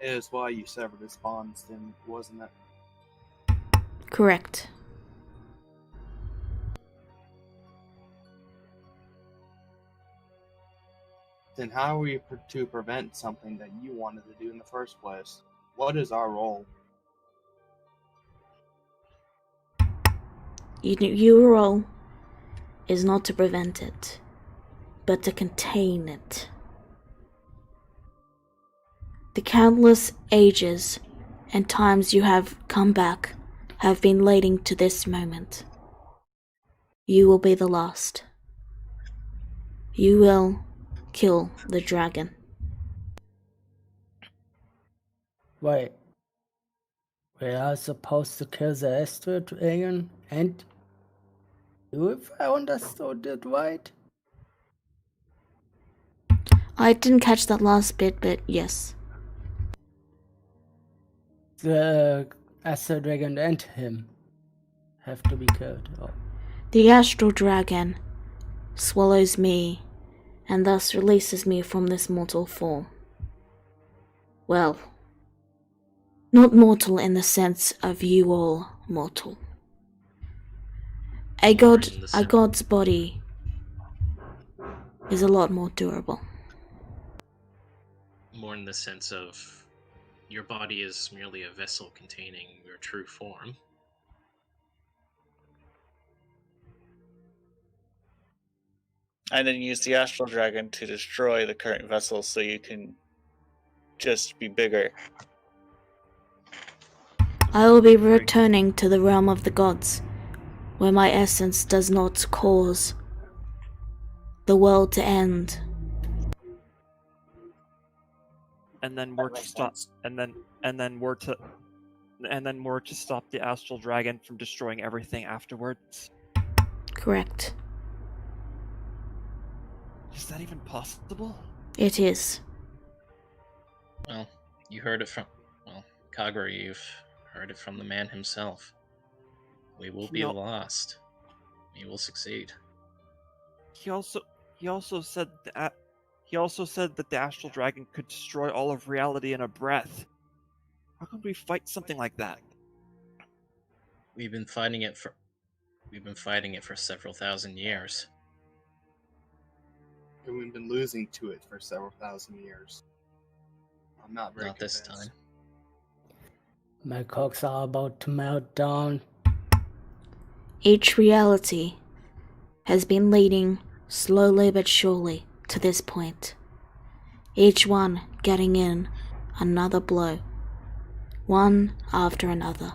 It is why you severed his bonds, then, wasn't it? Correct. Then how are we to prevent something that you wanted to do in the first place? What is our role? Your role is not to prevent it, but to contain it. The countless ages and times you have come back have been leading to this moment. You will be the last. You will kill the dragon. Wait. We are supposed to kill the astral dragon and you, if I understood it right? I didn't catch that last bit, but yes. The astral dragon and him have to be killed. Oh. The astral dragon swallows me and thus releases me from this mortal form. Well, not mortal in the sense of you all mortal. A god's body is a lot more durable. More in the sense of your body is merely a vessel containing your true form. And then use the astral dragon to destroy the current vessel so you can just be bigger. I will be returning to the realm of the gods, where my essence does not cause the world to end. And then we're to stop. And then we're to stop the astral dragon from destroying everything afterwards. Correct. Is that even possible? It is. Well, you heard it from... Well, Kagura, you've heard it from the man himself. We will be lost. We will succeed. He also said that the astral dragon could destroy all of reality in a breath. How could we fight something like that? We've been fighting it for several thousand years. And we've been losing to it for several thousand years. I'm not very Not this convinced. time. My cocks are about to melt down. Each reality has been leading slowly but surely to this point. Each one getting in another blow, one after another.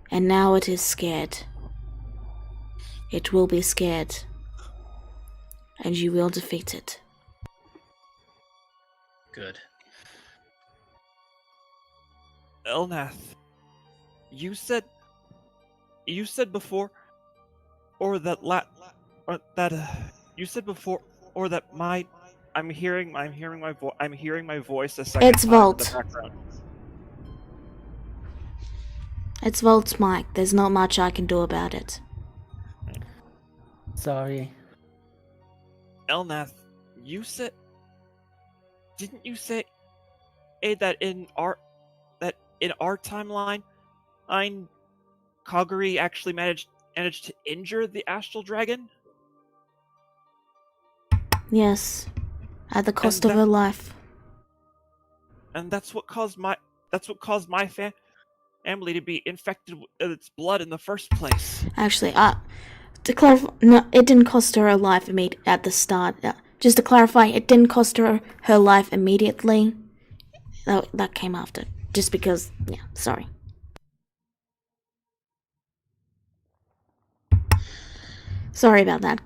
And now it is scared. It will be scared. And you will defeat it. Good. Elnath, you said before, I'm hearing my voice a second It's time in Volt. the background. It's Volt's mic. There's not much I can do about it. Sorry. Elnath, didn't you say that in our timeline, Kaguri actually managed to injure the astral dragon? Yes, at the cost of her life. And that's what caused my family to be infected with its blood in the first place. Actually, to clarify, no, it didn't cost her life at the start. Just to clarify, it didn't cost her life immediately. That came after. Just because, yeah, sorry. Sorry about that.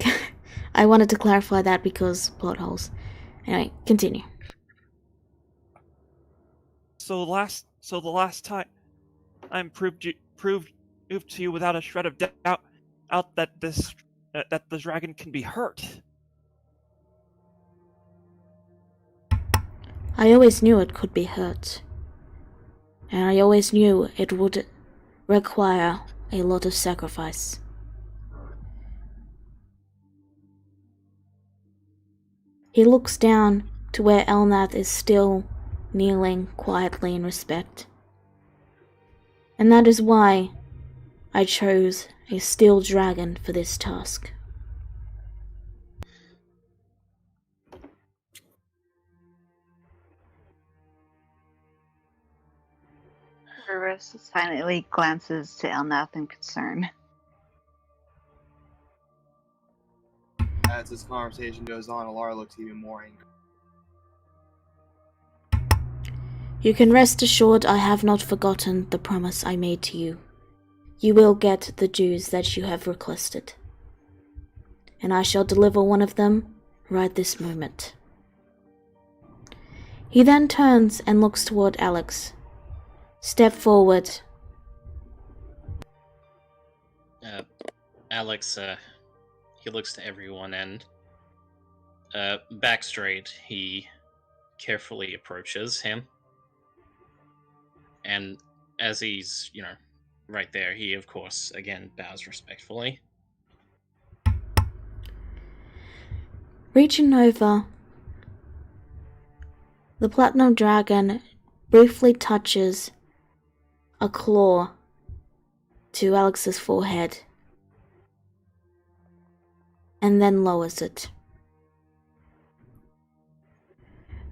I wanted to clarify that because plot holes. Anyway, continue. So the last time I proved to you without a shred of doubt out that that the dragon can be hurt. I always knew it could be hurt. And I always knew it would require a lot of sacrifice. He looks down to where Elnath is still kneeling quietly in respect. And that is why I chose a steel dragon for this task. Rivers silently glances to Elnath in concern. As this conversation goes on, Alara looks even more angry. You can rest assured I have not forgotten the promise I made to you. You will get the dues that you have requested. And I shall deliver one of them right this moment. He then turns and looks toward Alex. Step forward. Alex, he looks to everyone and, back straight, he carefully approaches him. And as he's, right there, he, of course, again, bows respectfully. Reaching over, the Platinum Dragon briefly touches a claw to Alex's forehead and then lowers it.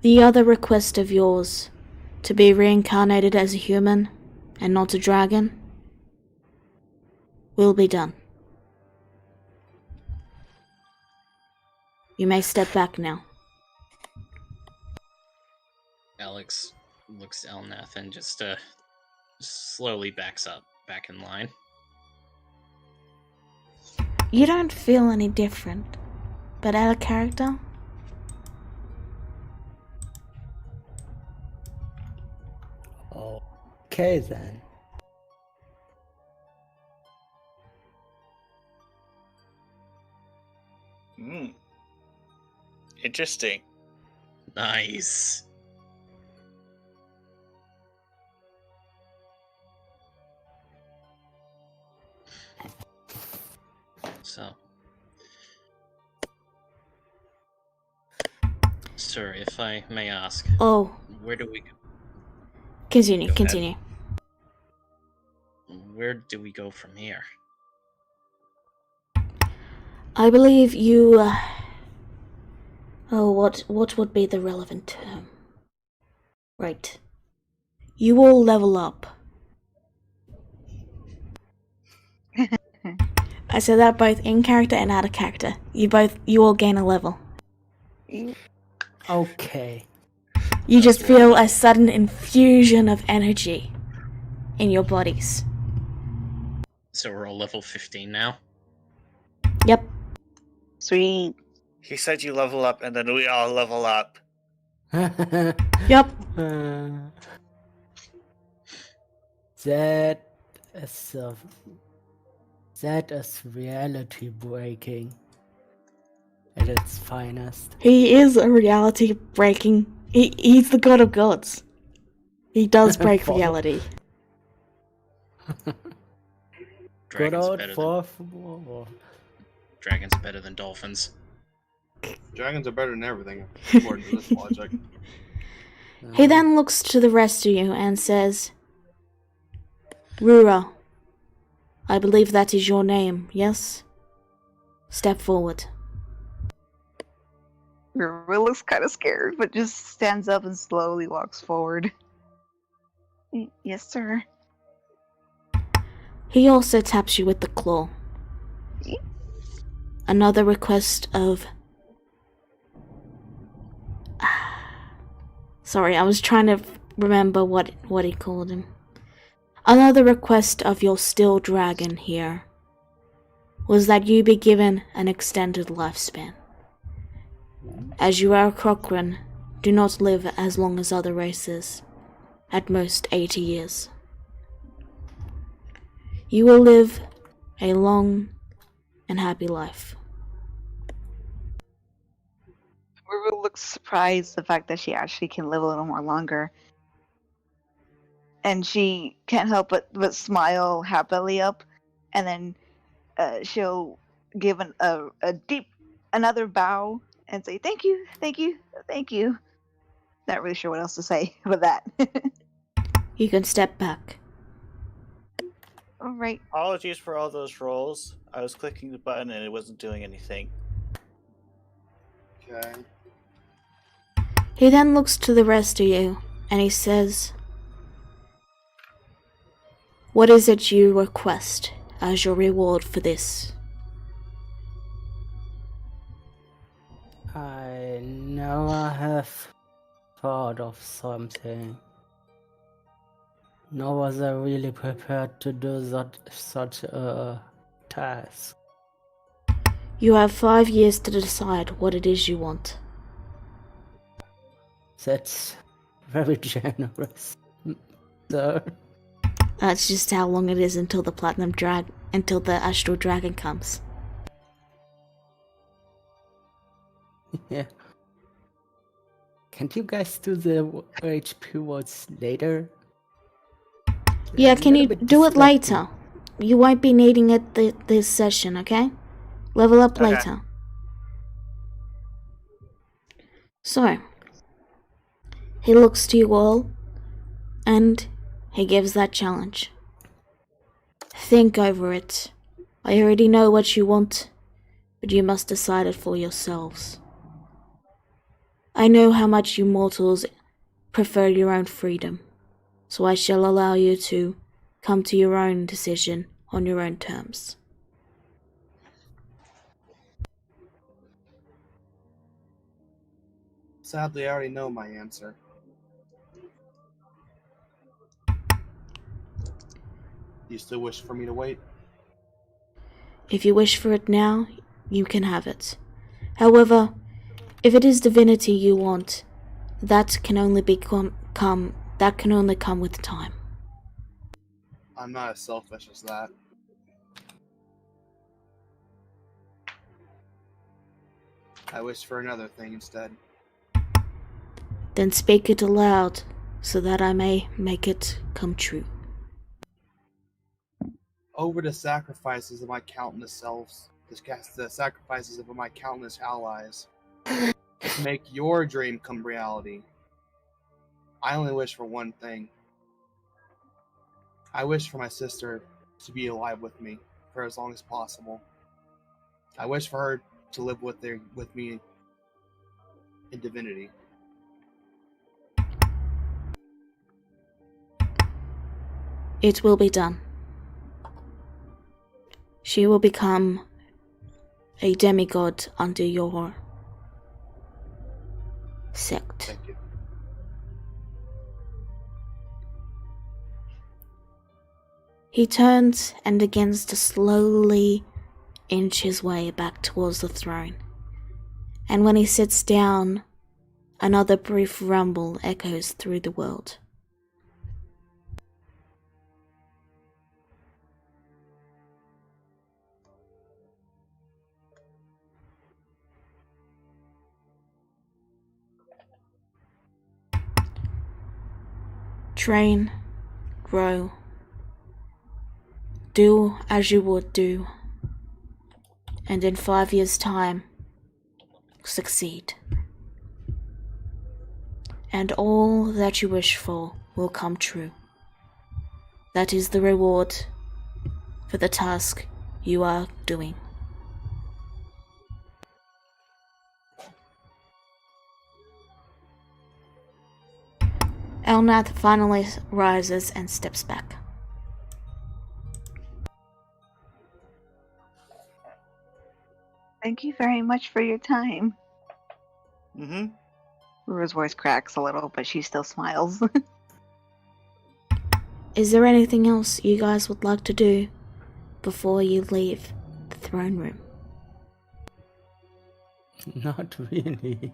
The other request of yours, to be reincarnated as a human and not a dragon, will be done. You may step back now. Alex looks at Elnath and just slowly backs up, back in line. You don't feel any different, but out of character? Okay then. Interesting. Nice. So, sir, if I may ask, Oh, where do we go? continue, Go ahead. continue. Where do we go from here? I believe you, what would be the relevant term? Right. You will level up. I said that both in character and out of character. You all gain a level. Okay. You just feel a sudden infusion of energy in your bodies. So we're all level 15 now? Yep. Sweet. He said you level up, and then we all level up. Yep. That is reality breaking at its finest. He is a reality breaking. He's the god of gods. He does break reality. Good Dragons are old better fourth wall. Dragons are better than dolphins. Dragons are better than everything, according to this logic. He then looks to the rest of you and says, Rura, I believe that is your name, yes? Step forward. Rura looks kind of scared, but just stands up and slowly walks forward. Yes, sir. He also taps you with the claw. Another request of... Sorry, I was trying to remember what he called him. Another request of your steel dragon here was that you be given an extended lifespan. As you are a Cochrane, do not live as long as other races. at most 80 years. You will live a long and happy life. Ruru looks surprised the fact that she actually can live a little more longer. And she can't help but smile happily up, and then she'll give a deep another bow and say thank you, thank you, thank you. Not really sure what else to say with that. You can step back. All right. Apologies for all those rolls. I was clicking the button and it wasn't doing anything. Okay. He then looks to the rest of you and he says, "What is it you request as your reward for this?" I never have thought of something. Nor was I really prepared to do such a task. You have 5 years to decide what it is you want. That's very generous, sir. That's just how long it is until the astral dragon comes. Yeah. Can't you guys do the HP words later? Yeah, It's a can you little bit do it distracting. later? You won't be needing it this session, okay? Level up Okay. later. So, he looks to you all, and he gives that challenge. Think over it. I already know what you want, but you must decide it for yourselves. I know how much you mortals prefer your own freedom, so I shall allow you to come to your own decision on your own terms. Sadly, I already know my answer. You still wish for me to wait? If you wish for it now, you can have it. However, if it is divinity you want, that can only come with time. I'm not as selfish as that. I wish for another thing instead. Then speak it aloud, so that I may make it come true. Over the sacrifices of my countless selves, the sacrifices of my countless allies, to make your dream come reality. I only wish for one thing. I wish for my sister to be alive with me for as long as possible. I wish for her to live with me in divinity. It will be done. She will become a demigod under your sect. Thank you. He turns and begins to slowly inch his way back towards the throne. And when he sits down, another brief rumble echoes through the world. Train, grow, do as you would do, and in 5 years' time, succeed. And all that you wish for will come true. That is the reward for the task you are doing. Elnath finally rises and steps back. Thank you very much for your time. Mm-hmm. Ruru's voice cracks a little, but she still smiles. Is there anything else you guys would like to do before you leave the throne room? Not really.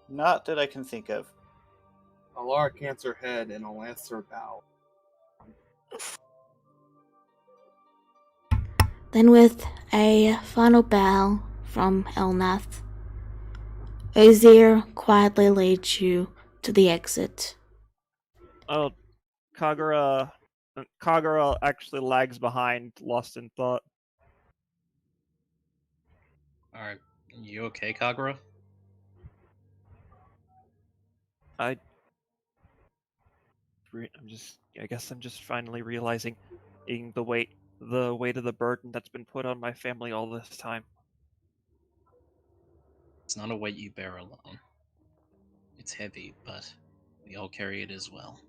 Not that I can think of. Alara cants her head and I'll answer bow. Then, with a final bow from Elnath, Ozir quietly leads you to the exit. Oh, Kagura actually lags behind, lost in thought. Are you okay, Kagura? I guess I'm just finally realizing the weight of the burden that's been put on my family all this time. It's not a weight you bear alone. It's heavy, but we all carry it as well.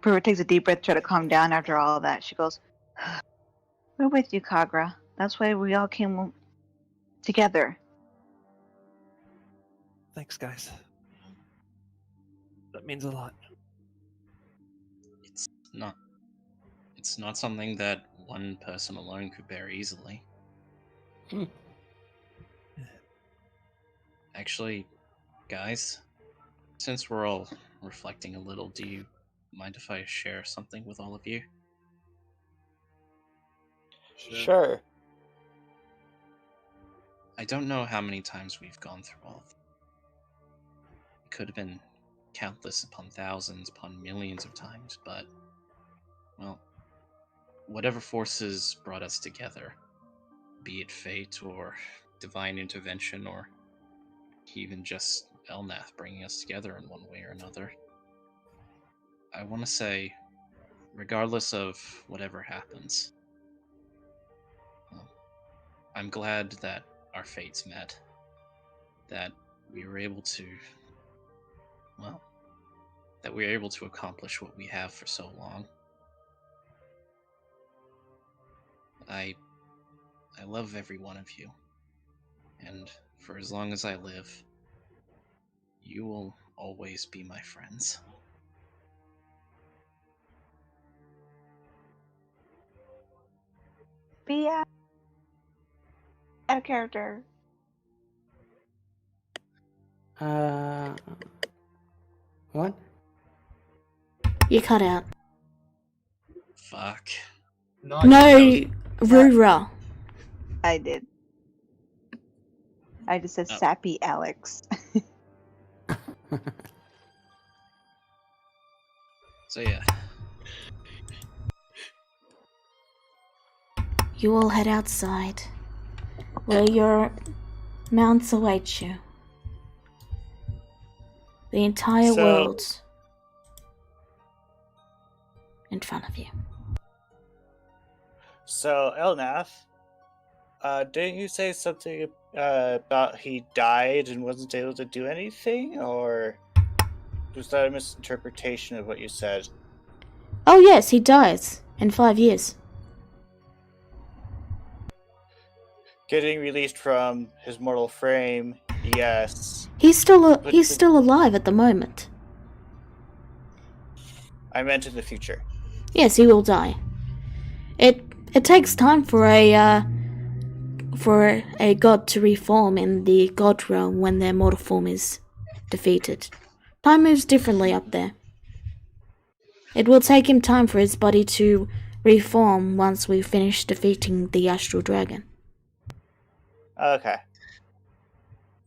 Brewer takes a deep breath to try to calm down after all of that. She goes, "We're with you, Kagra. That's why we all came together." Thanks, guys. That means a lot. It's not something that one person alone could bear easily. Actually, guys, since we're all reflecting a little, do you mind if I share something with all of you? Sure. I don't know how many times we've gone through all of them. It could have been countless upon thousands upon millions of times, but, well, whatever forces brought us together, be it fate or divine intervention or even just Elnath bringing us together in one way or another, I want to say, regardless of whatever happens, I'm glad that our fates met, that we were able to, that we were able to accomplish what we have for so long. I love every one of you, and for as long as I live, you will always be my friends. Be out of character. What? You cut out. Fuck. No, That Rura. I did. I just said Oh. sappy Alex. So yeah, You all head outside, where your mounts await you. The entire So- world in front of you. So, Elnath, didn't you say something about he died and wasn't able to do anything? Or was that a misinterpretation of what you said? Oh yes, he dies in 5 years. Getting released from his mortal frame, yes. He's still alive at the moment. I meant in the future. Yes, he will die. It takes time for a god to reform in the god realm when their mortal form is defeated. Time moves differently up there. It will take him time for his body to reform once we finish defeating the astral dragon. Okay.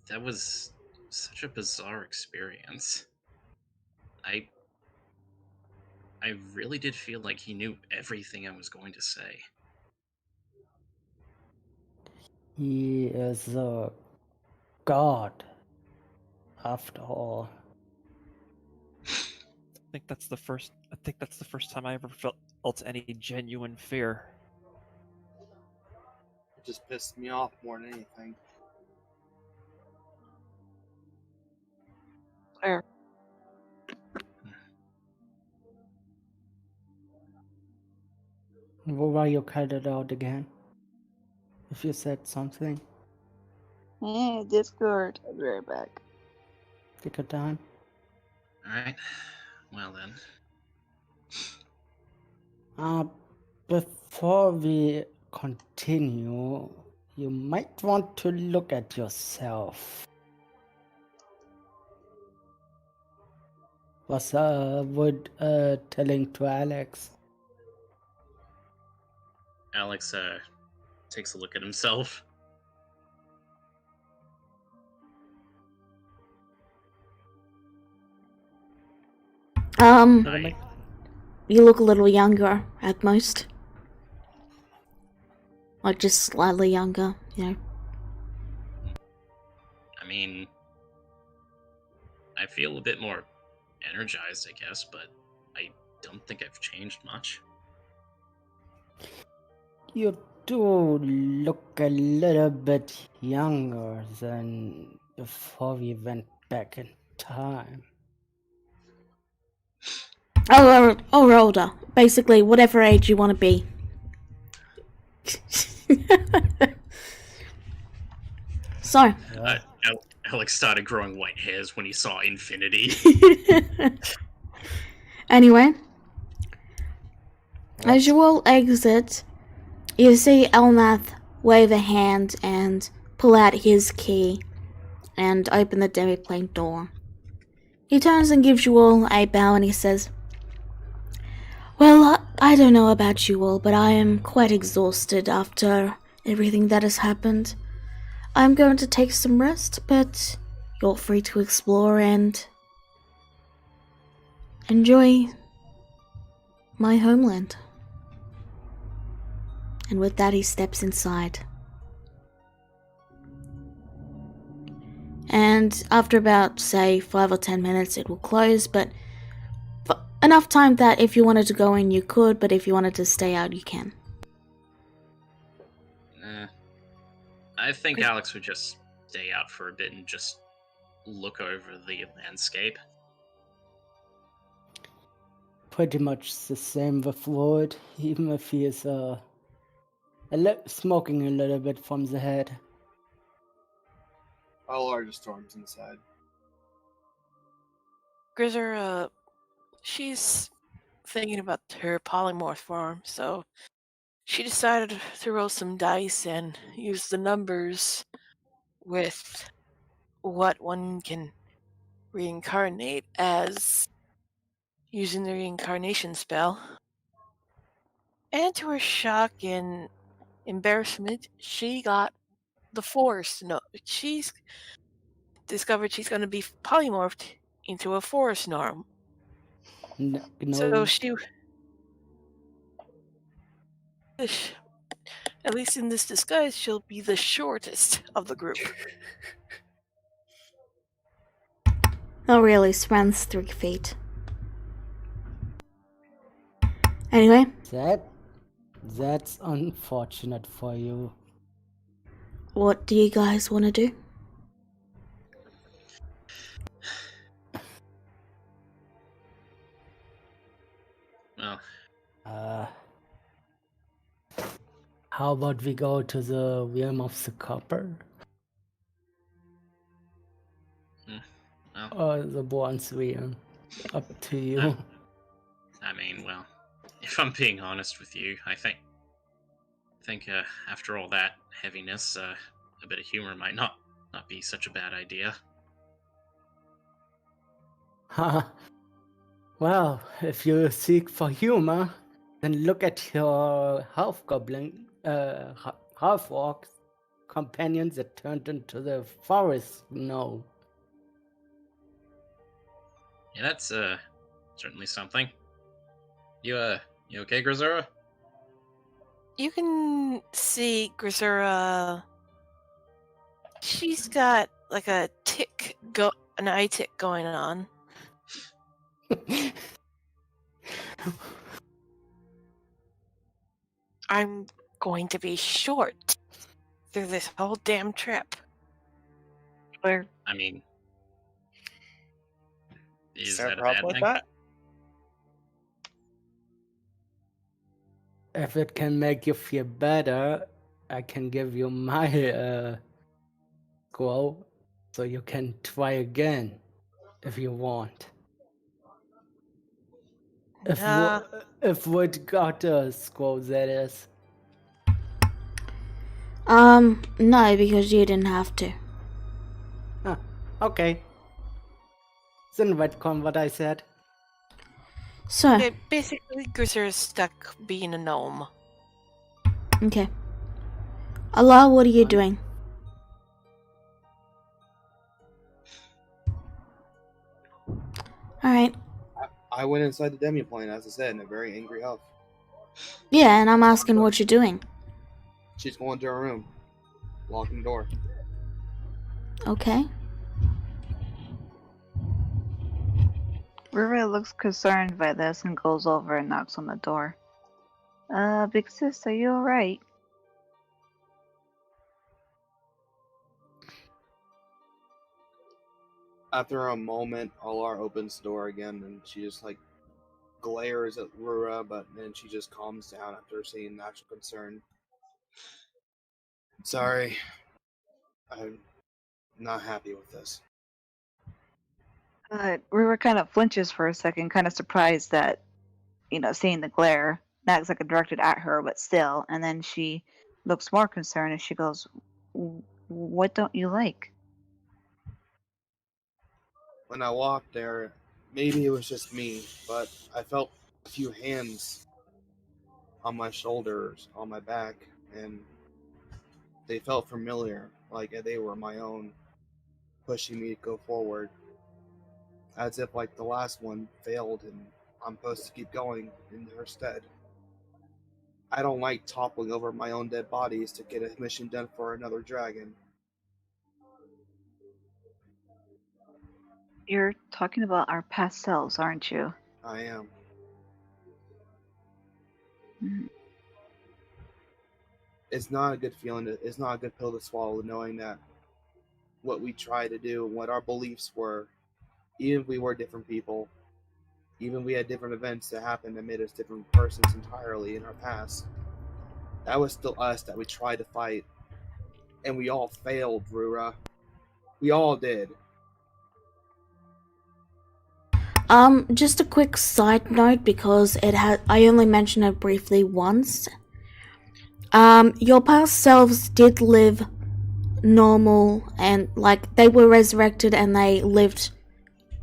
that was such a bizarre experience. I really did feel like he knew everything I was going to say. He is a god, after all. I think that's the first time I ever felt any genuine fear. It just pissed me off more than anything. Or What were you cut it out again? If you said something, Discord. I'll be right back. take your time. Alright, well then. Before we continue, You might want to look at yourself. Was Wood telling to Alex? Alex takes a look at himself. You look a little younger at most. Like just slightly younger, you know. I mean, I feel a bit more energized, I guess, but I don't think I've changed much. You do look a little bit younger than before we went back in time. Or older. Basically, whatever age you want to be. So. Alex started growing white hairs when he saw infinity. Anyway, as you all exit, you see Elnath wave a hand and pull out his key and open the demiplane door. He turns and gives you all a bow and he says, "Well, I don't know about you all, but I am quite exhausted after everything that has happened. I'm going to take some rest, but you're free to explore and enjoy my homeland." And with that, he steps inside. And after about, say, 5 or 10 minutes, it will close, but for enough time that if you wanted to go in, you could, but if you wanted to stay out, you can. I think Alex would just stay out for a bit and just look over the landscape. Pretty much the same with Wood, even if he is smoking a little bit from the head. Laura just storms inside. Grizzer, she's thinking about her polymorph form, so she decided to roll some dice and use the numbers with what one can reincarnate as using the reincarnation spell. And to her shock and embarrassment, she got the forest. No, she's discovered she's going to be polymorphed into a forest gnome. No. So she, at least in this disguise, she'll be the shortest of the group. Not really, runs 3 feet. Anyway. That's unfortunate for you. What do you guys want to do? Well, how about we go to the realm of the copper? Or the bronze realm? Up to you. I mean, well, if I'm being honest with you, I think after all that heaviness, a bit of humor might not be such a bad idea. Well, if you seek for humor, then look at your half-goblin, half-orc companions that turned into the forest gnome. Yeah, that's certainly something. You okay, Grisura? You can see Grisura. She's got like an eye tick going on. I'm going to be short through this whole damn trip. Where? I mean, is there that a a problem bad with thing? that? If it can make you feel better, I can give you my scroll, so you can try again if you want. If Wood got a scroll, that is. No, because you didn't have to. Huh. Okay. Isn't retcon what I said? So, Yeah, basically, Grisser is stuck being a gnome. okay. Allah, what are you Fine. doing? Alright. I went inside the demi plane, as I said, in a very angry huff. Yeah, and I'm asking what you're doing. She's going to her room, locking the door. Okay. Ruru looks concerned by this and goes over and knocks on the door. Big sis, are you alright? After a moment, Alar opens the door again, and she just glares at Rura, but then she just calms down after seeing natural concern. Sorry, I'm not happy with this. Ruru kind of flinches for a second, kind of surprised that, seeing the glare. Not exactly directed at her, but still. And then she looks more concerned and she goes, "What don't you like?" When I walked there, maybe it was just me, but I felt a few hands on my shoulders, on my back, and they felt familiar, like they were my own, pushing me to go forward. As if the last one failed and I'm supposed to keep going in her stead. I don't like toppling over my own dead bodies to get a mission done for another dragon. You're talking about our past selves, aren't you? I am. Mm. It's not a good feeling. It's not a good pill to swallow, knowing that what we try to do, what our beliefs were, even if we were different people, even if we had different events that happened that made us different persons entirely in our past, that was still us that we tried to fight. And we all failed, Rura. We all did. Just a quick side note, because I only mentioned it briefly once. Your past selves did live normal, and they were resurrected and they lived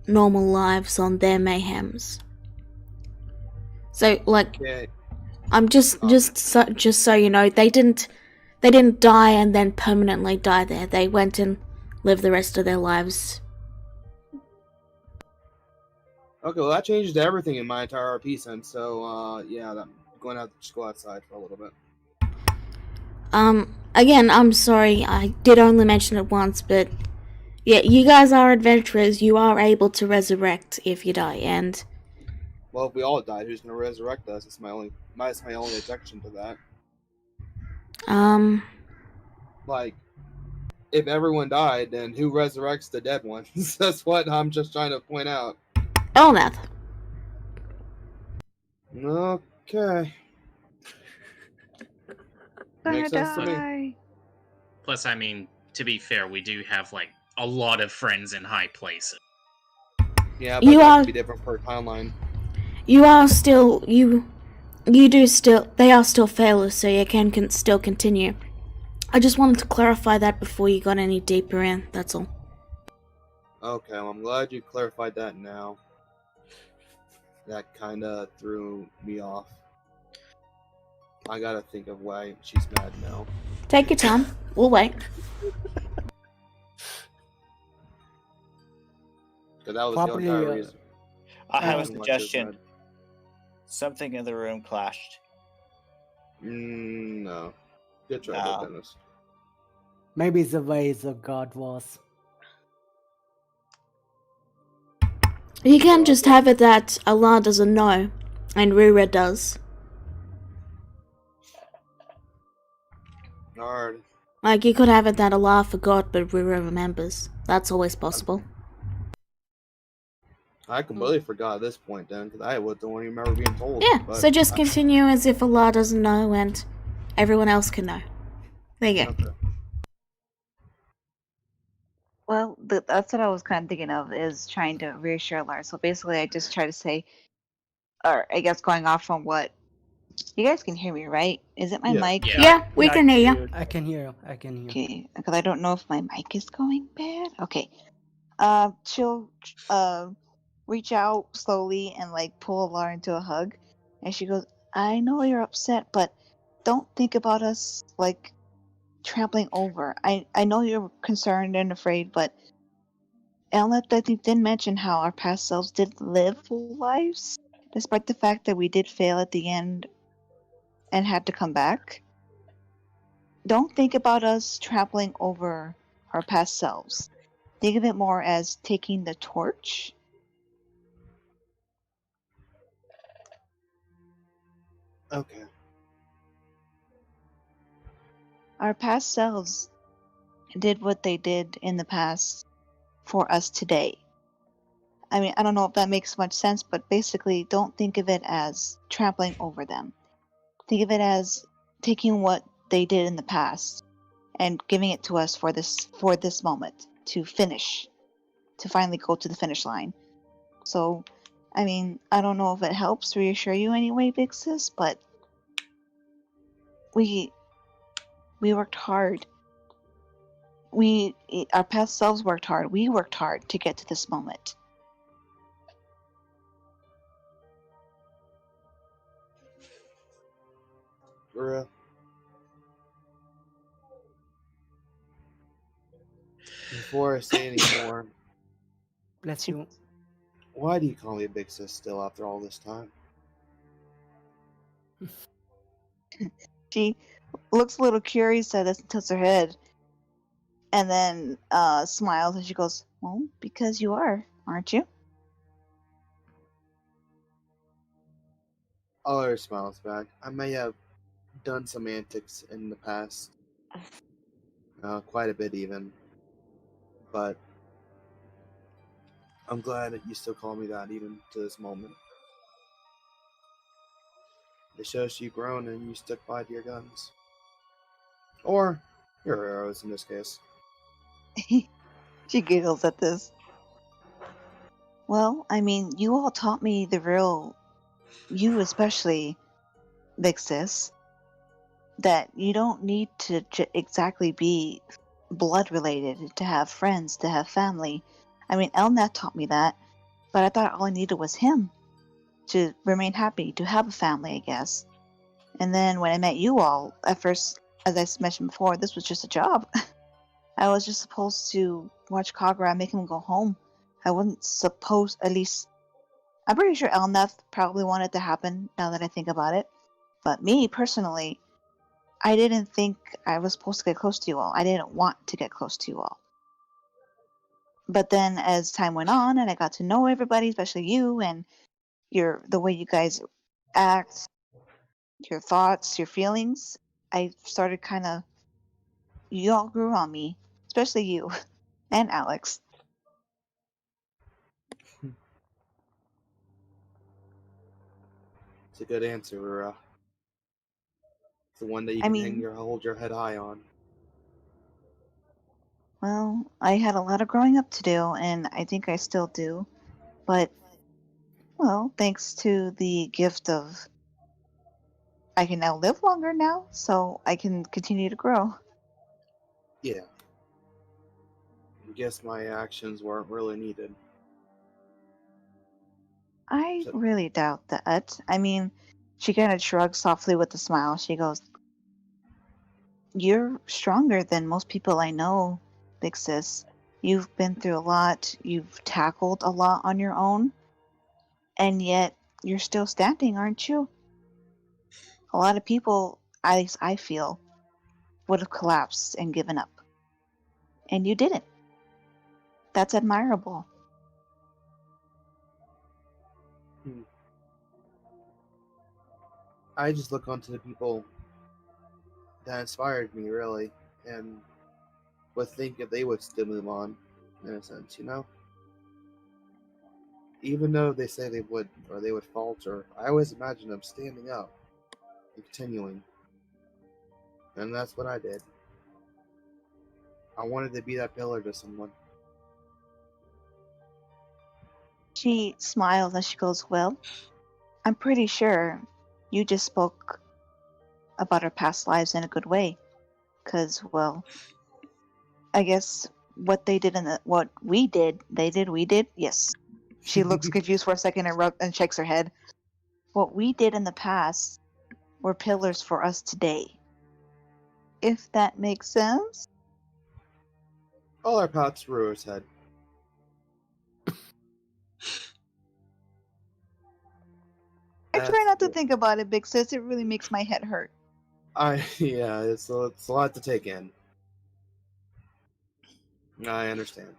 normal lives on their mayhems. So Okay. I'm just so you know, they didn't die and then permanently die there. They went and lived the rest of their lives. Okay, well that changes everything in my entire RP sense. So yeah, I'm going to have to just go outside for a little bit. Again, I'm sorry, I did only mention it once, but yeah, you guys are adventurers. You are able to resurrect if you die, and Well, if we all died, who's going to resurrect us? It's my only objection to that. If everyone died, then who resurrects the dead ones? That's what I'm just trying to point out. Elnath. Okay. Makes sense to me. Plus, I mean, to be fair, we do have a lot of friends in high places. Yeah, but that could be different per timeline. You are still they are still failures, so you can still continue. I just wanted to clarify that before you got any deeper in, that's all. Okay, well, I'm glad you clarified that now. That kinda threw me off. I gotta think of why she's mad now. Take your time, we'll wait. Because that was the entire reason. I have a suggestion. Something in the room clashed. No. Good try, Dennis. Maybe the way the god was. You can just have it that Allah doesn't know, and Rura does. Hard. You could have it that Allah forgot, but Rura remembers. That's always possible. I completely forgot at this point then, because I don't even remember being told. Yeah, so just continue as if Allah doesn't know and everyone else can know. There you go. Okay. Well, that's what I was kind of thinking of, is trying to reassure Lars. So basically, I just try to say, or I guess going off from what You guys can hear me, right? Is it my Yeah. mic? Yeah. Yeah, we Yeah, can hear you. dude. I can hear you. I can hear you. Okay, because I don't know if my mic is going bad. Okay. She'll reach out slowly and like pull Laura into a hug, and she goes, "I know you're upset, but don't think about us like trampling over. I know you're concerned and afraid, but Elnett, I think, did mention how our past selves did live full lives, despite the fact that we did fail at the end and had to come back. Don't think about us trampling over our past selves. Think of it more as taking the torch." Okay. Our past selves did what they did in the past for us today. I mean, I don't know if that makes much sense, but basically, don't think of it as trampling over them. Think of it as taking what they did in the past and giving it to us for this moment to finish, to finally go to the finish line. So, I mean, I don't know if it helps reassure you anyway, Big Sis, but we worked hard. Our past selves worked hard. We worked hard to get to this moment. Rura, before I say any more, Bless you. why do you call me Big Sis still after all this time? She looks a little curious at us and tilts her head, and then smiles, and she goes, "Well, because you are, aren't you?" Oliver smiles back. I may have done some antics in the past, quite a bit even, but I'm glad that you still call me that even to this moment. It shows you've grown and you stuck by to your guns. Or your arrows in this case. She giggles at this. Well, I mean, you all taught me the real, you especially, Big Sis, that you don't need to exactly be blood related to have friends, to have family. I mean, Elnat taught me that, but I thought all I needed was him to remain happy, to have a family, I guess. And then when I met you all, at first, as I mentioned before, this was just a job. I was just supposed to watch Kagura and make him go home. I wasn't supposed, at least, I'm pretty sure Elneth probably wanted to happen now that I think about it. But me, personally, I didn't think I was supposed to get close to you all. I didn't want to get close to you all. But then as time went on and I got to know everybody, especially you and the way you guys act, your thoughts, your feelings, I started kind of, you all grew on me, especially you and Alex. It's a good answer, Rura. It's the one that you I can mean, hold your head high on. well, I had a lot of growing up to do, and I think I still do. But, well, thanks to the gift of I can now live longer now, so I can continue to grow. Yeah. I guess my actions weren't really needed. I So, really doubt that. I mean, she kind of shrugs softly with a smile. She goes, "You're stronger than most people I know, Big Sis. You've been through a lot, you've tackled a lot on your own, and yet you're still standing, aren't you? A lot of people, at least I feel, would have collapsed and given up. And you didn't. That's admirable." I just look onto the people that inspired me, really, and would think if they would still move on, in a sense, you know? Even though they say they would, or they would falter, I always imagine them standing up and continuing. And that's what I did. I wanted to be that pillar to someone. She smiles as she goes, "Well, I'm pretty sure you just spoke about our past lives in a good way. Because, well, I guess what they did what we did, we did? Yes. She looks confused for a second and shakes her head. What we did in the past were pillars for us today. If that makes sense? All our paths Rua's head. I try not to think about it, Big Sis. It really makes my head hurt. Yeah, it's a lot to take in. I understand.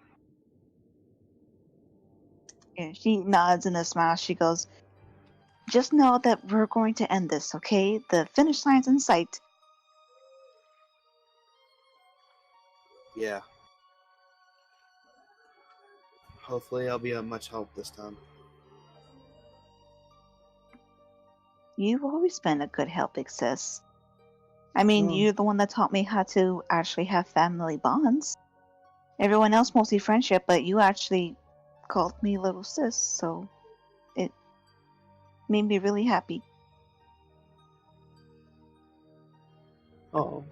Yeah, she nods and a smile. She goes, just know that we're going to end this, okay? The finish line's in sight. Yeah. Hopefully I'll be of much help this time. You've always been a good help, Big Sis. I mean, Oh. you're the one that taught me how to actually have family bonds. Everyone else mostly friendship, but you actually called me little sis, so it made me really happy. Oh,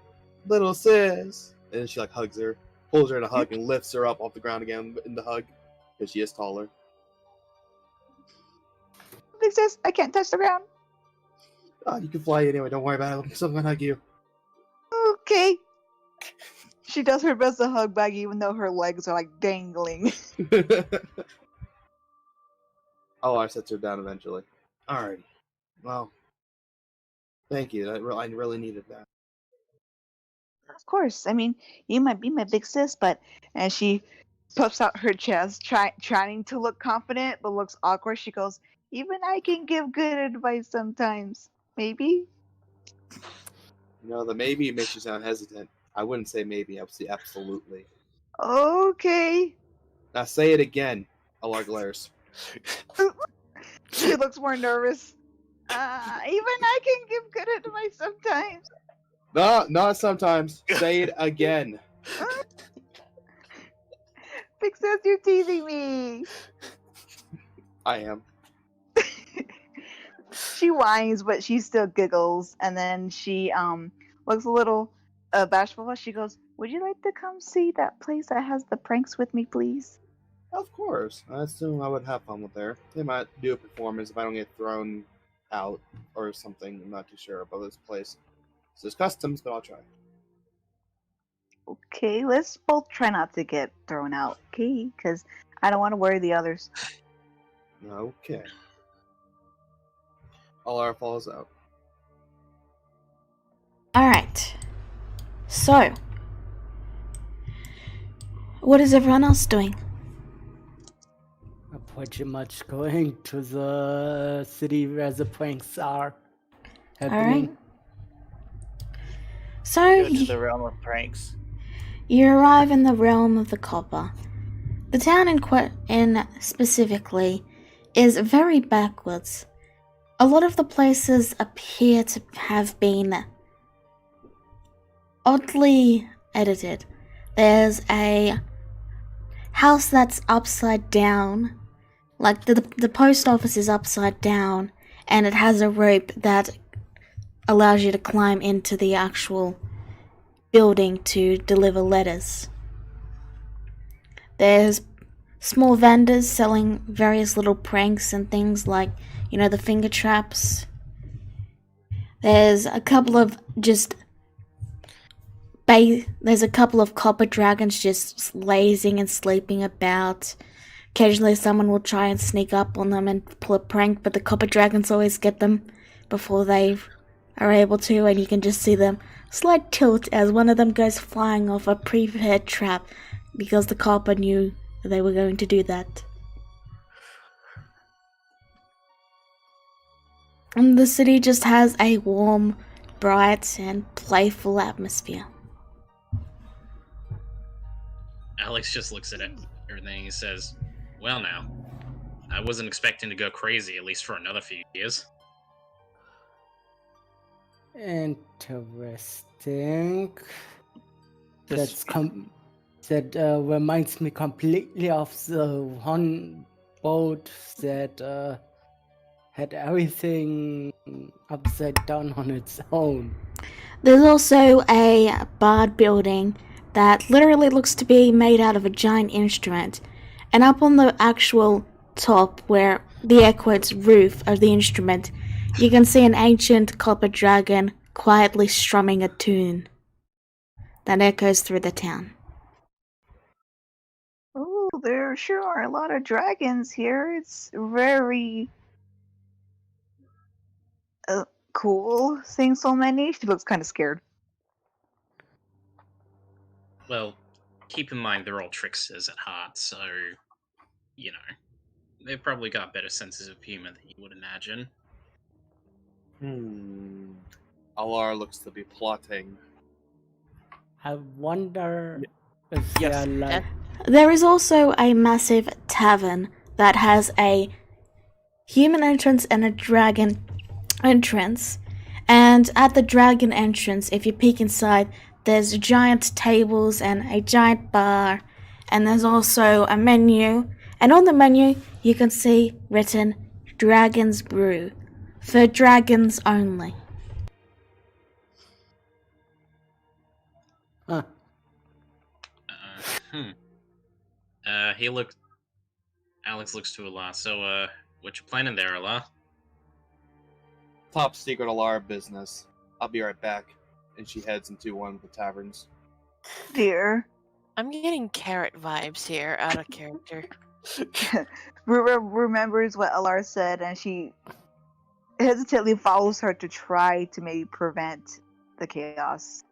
little sis. And she like hugs her, pulls her in a hug, and lifts her up off the ground again in the hug, because she is taller. Big Sis, I can't touch the ground. Oh, you can fly anyway. Don't worry about it. Someone hug you. Okay. She does her best to hug back, even though her legs are like dangling. I sets her down eventually. Alrighty. Well, thank you. I really needed that. Of course. I mean, you might be my big sis, but as she puffs out her chest, trying to look confident, but looks awkward, she goes, even I can give good advice sometimes. Maybe? The maybe makes you sound hesitant. I wouldn't say maybe. I would say absolutely. Okay. Now say it again, Alar glares. She looks more nervous. Even I can give good advice sometimes. No, not sometimes. Say it again. Big sis, you're teasing me. I am. She whines, but she still giggles, and then she looks a little bashful. She goes, "Would you like to come see that place that has the pranks with me, please?" Of course. I assume I would have fun with her. They might do a performance if I don't get thrown out or something. I'm not too sure about this place. This is customs, but I'll try. Okay, let's both try not to get thrown out, okay? Because I don't want to worry the others. Okay. Alara falls out. Alright. So, what is everyone else doing? I'm pretty much going to the city where the pranks are happening. Alright. So, Go to the realm of pranks. you arrive in the realm of the copper. The town in specifically is very backwards. A lot of the places appear to have been oddly edited. There's a house that's upside down, like the post office is upside down, and it has a rope that allows you to climb into the actual building to deliver letters. There's small vendors selling various little pranks and things like, the finger traps. There's a couple of there's a couple of copper dragons just lazing and sleeping about. Occasionally someone will try and sneak up on them and pull a prank, but the copper dragons always get them before they are able to, and you can just see them slight tilt as one of them goes flying off a prepared trap because the copper knew they were going to do that. And the city just has a warm, bright, and playful atmosphere. Alex just looks at everything and says, well now, I wasn't expecting to go crazy, at least for another few years. Interesting. This- That reminds me completely of the one boat that had everything upside down on its own. There's also a barred building that literally looks to be made out of a giant instrument. And up on the actual top, where the air quotes roof of the instrument, you can see an ancient copper dragon quietly strumming a tune that echoes through the town. Oh, there sure are a lot of dragons here. It's very cool seeing so many. She looks kind of scared. Well, keep in mind they're all tricksters at heart, so, you know, they've probably got better senses of humor than you would imagine. Alara looks to be plotting. I wonder if Yes. they're like. There is also a massive tavern that has a human entrance and a dragon entrance. And at the dragon entrance, if you peek inside, there's giant tables and a giant bar. And there's also a menu. And on the menu, you can see written Dragon's Brew. For dragons only. Huh. Alex looks to Alar. So, what you planning there, Alar? Top secret Alara business. I'll be right back. And she heads into one of the taverns. Dear. I'm getting carrot vibes here, out of character. Remembers what Alar said, and she hesitantly follows her to try to maybe prevent the chaos.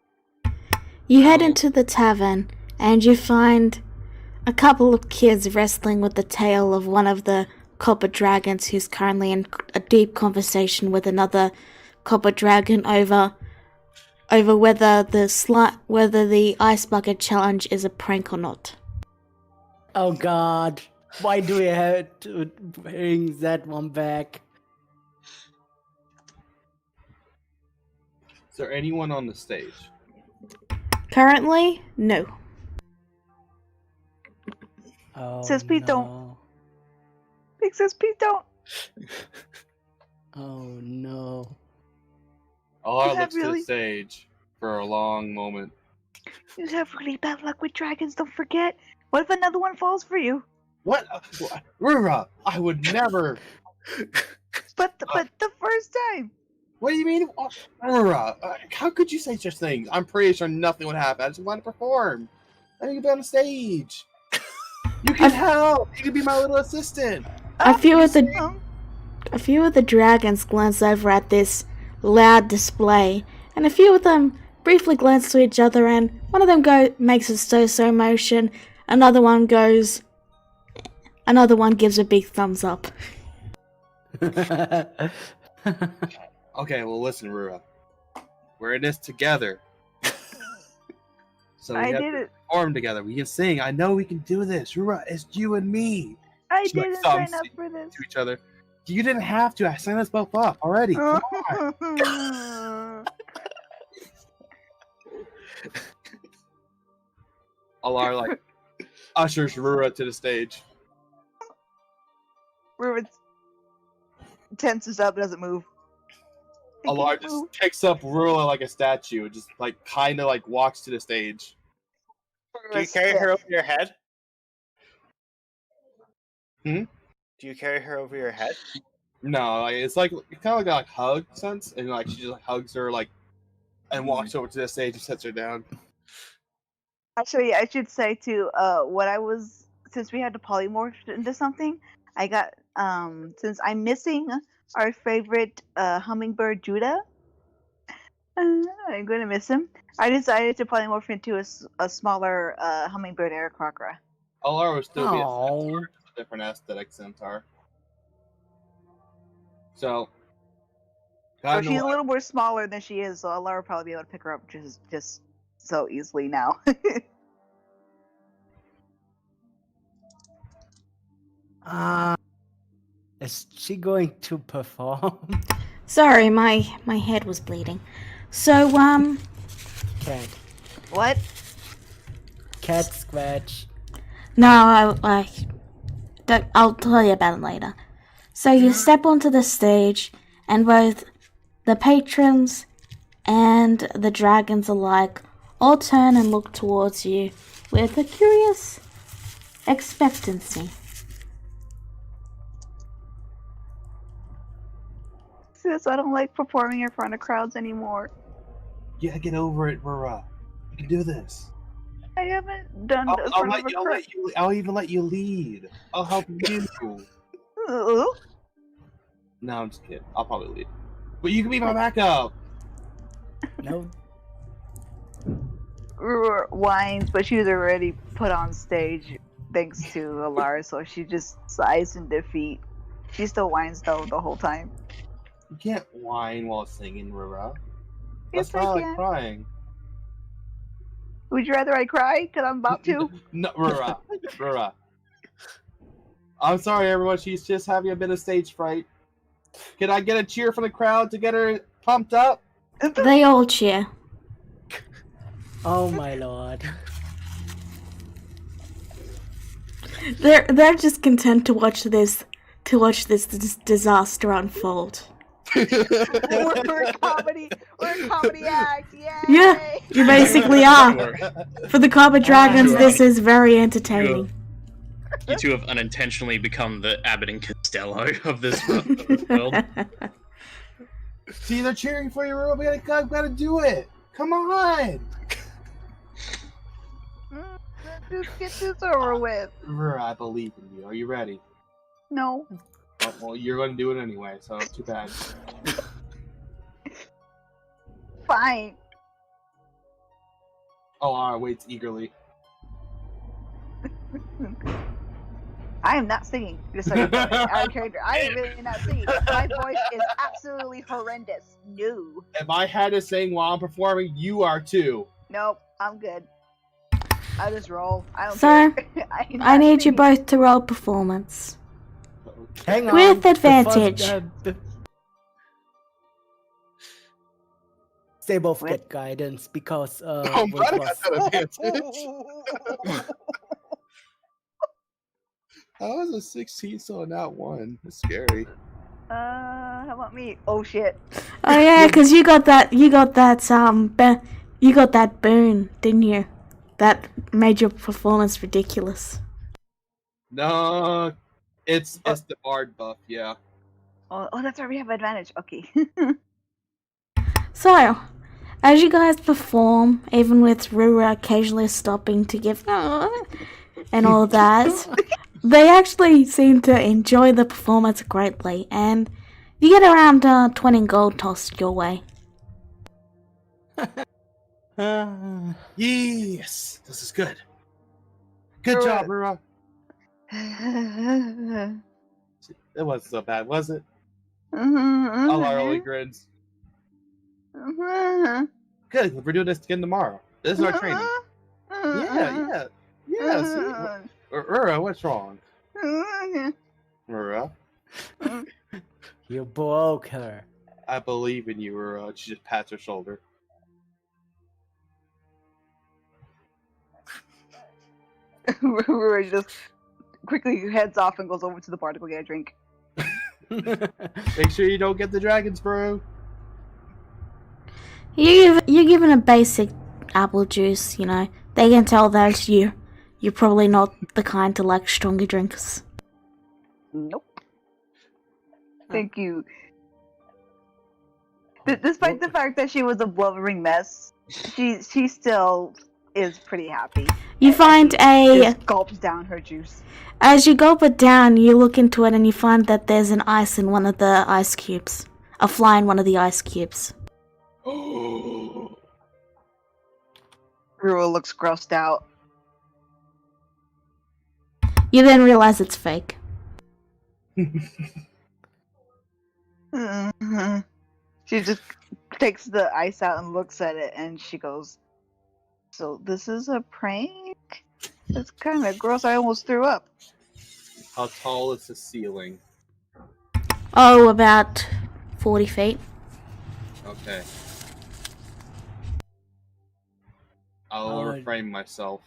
You head into the tavern, and you find a couple of kids wrestling with the tail of one of the copper dragons who's currently in a deep conversation with another copper dragon over whether the ice bucket challenge is a prank or not. Oh god, why do we have to bring that one back? Is there anyone on the stage? Currently, no. Oh, Says Pete no. don't. Big says Pete don't. Oh no. Alara that looks to really- the stage for a long moment. You have really bad luck with dragons, don't forget. What if another one falls for you? What? Rura, I would never. But the first time. What do you mean? Rura, how could you say such things? I'm pretty sure nothing would happen. I just want to perform. I need to be on the stage. You can help. You can be my little assistant. A few of Um, the dragons glance over at this loud display, and a few of them briefly glance to each other, and one of them makes a so-so motion, another one gives a big thumbs up. Okay, well, listen, Rura. We're in this together. So we I have did to it. perform together. We can sing. I know we can do this. Rura, it's you and me. I She, like, didn't thumbs sign up for this. To each other. You didn't have to. I signed us both up already. Come on. Alar like ushers Rura to the stage. Ruben tenses up, doesn't move. I Alar can't just move. picks up Rura like a statue and just like kind of like walks to the stage. Do you carry her over your head? Hmm? Do you carry her over your head? No, like it's kind of like a like, hug sense, and like she just like hugs her like and walks over to the stage and sets her down. Actually, I should say too, since we had to polymorph into something, I got, since I'm missing our favorite hummingbird Judah, I'm going to miss him. I decided to polymorph into a smaller hummingbird Aarakocra. Alar would still be a Aw. centaur, just a different aesthetic centaur. So, So kinda she's a like- little more smaller than she is, so Laura will probably be able to pick her up just so easily now. Is she going to perform? Sorry, my head was bleeding. So, Cat. What? Cat scratch. no, I'll tell you about it later. So you step onto the stage, and both the patrons and the dragons alike all turn and look towards you with a curious expectancy. Sis, I don't like performing in front of crowds anymore. Yeah, get over it, Mara. You can do this. I haven't done I'll, this in I'll front let of a you. I'll crowd. let you. I'll even let you lead. I'll help you. No, I'm just kidding. I'll probably lead. But you can be my backup. No. Rura whines, but she was already put on stage thanks to Alara, so she just sighs in defeat. She still whines though the whole time. You can't whine while singing, Rara. Yes, That's why I like can. crying. Would you rather I cry? Because I'm about to. No, Rara. Rara. I'm sorry, everyone. She's just having a bit of stage fright. Can I get a cheer from the crowd to get her pumped up? They all cheer. Oh my lord. They're just content to watch this disaster unfold. We're a comedy. We're a comedy act. Yay! Yeah, you basically are. Sure. For the Carpet Dragons, Sure. this is very entertaining. You two have unintentionally become the Abbott and Costello of this world. See, they're cheering for you, Rara. We gotta do it. Come on. Let's get this over with. Rara, I believe in you. Are you ready? No. Oh, well, you're going to do it anyway, so too bad. Fine. Oh, Lara waits eagerly. I am not singing. Just so you know, out of character. I am really not singing. My voice is absolutely horrendous. No. If I had to sing while I'm performing, you are too. Nope. I'm good. I just roll. I don't So, care. I need you both to roll performance. Hang on. With the advantage. They both get guidance because I'm glad I got that advantage. I was a 16, so not one. It's scary. How about me? Oh shit. Oh yeah, because you got that boon, didn't you? That made your performance ridiculous. No, it's the bard buff, yeah. Oh, that's right. We have advantage. Okay. So, as you guys perform, even with Rura occasionally stopping to give and all of that, they actually seem to enjoy the performance greatly, and you get around 20 gold tossed your way. Yes, this is good. Good job, Rura. It wasn't so bad, was it? Alara only grins. Good, we're doing this again tomorrow. This is our training. Yeah. See? Rura, what's wrong? Rura, You broke her. I believe in you, Rura. She just pats her shoulder. Rura just quickly heads off and goes over to the bar to go get a drink. Make sure you don't get the dragon's brew. You're given a basic apple juice, you know. They can tell that you're probably not the kind to like stronger drinks. Nope. Thank you. Despite the fact that she was a blubbering mess, she still is pretty happy. You find Just gulps down her juice. as you gulp it down, you look into it and you find that there's an ice in one of the ice cubes. A fly in one of the ice cubes. Rua looks grossed out. You then realize it's fake. She just takes the ice out and looks at it, and she goes, "So this is a prank? It's kind of gross. I almost threw up." How tall is the ceiling? Oh, about 40 feet. Okay. I'll refrain myself.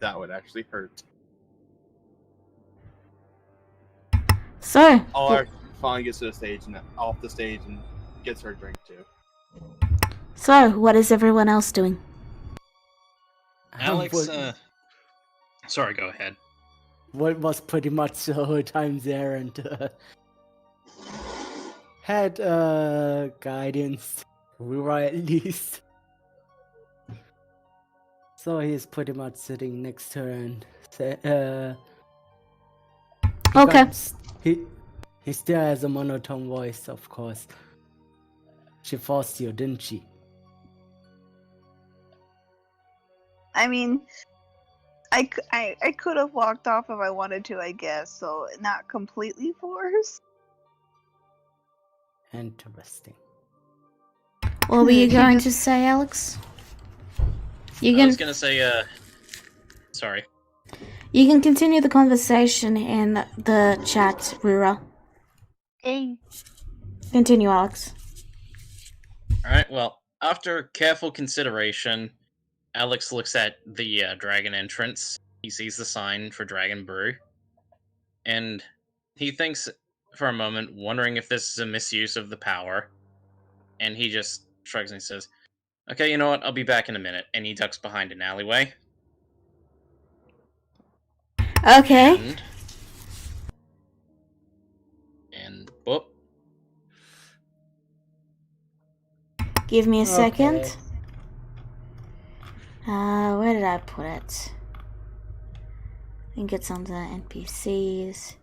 That would actually hurt. So, Alara finally gets to the stage and off the stage and gets her drink too. what is everyone else doing? Alex, sorry, go ahead. What was pretty much the whole time there and had guidance, right, at least. So he's pretty much sitting next to her and Okay. He still has a monotone voice, of course. She forced you, didn't she? I mean, I could have walked off if I wanted to, I guess. So not completely forced. Interesting. What were you going to say, Alex? I was gonna say, sorry. You can continue the conversation in the chat, Rura. Hey. Continue, Alex. Alright, well, after careful consideration, Alex looks at the dragon entrance. He sees the sign for Dragon Brew. And he thinks for a moment, wondering if this is a misuse of the power. And he just shrugs and says, okay, you know what, I'll be back in a minute. And he ducks behind an alleyway. Okay. And whoop. Give me a second. Okay. Where did I put it? I think it's under NPCs,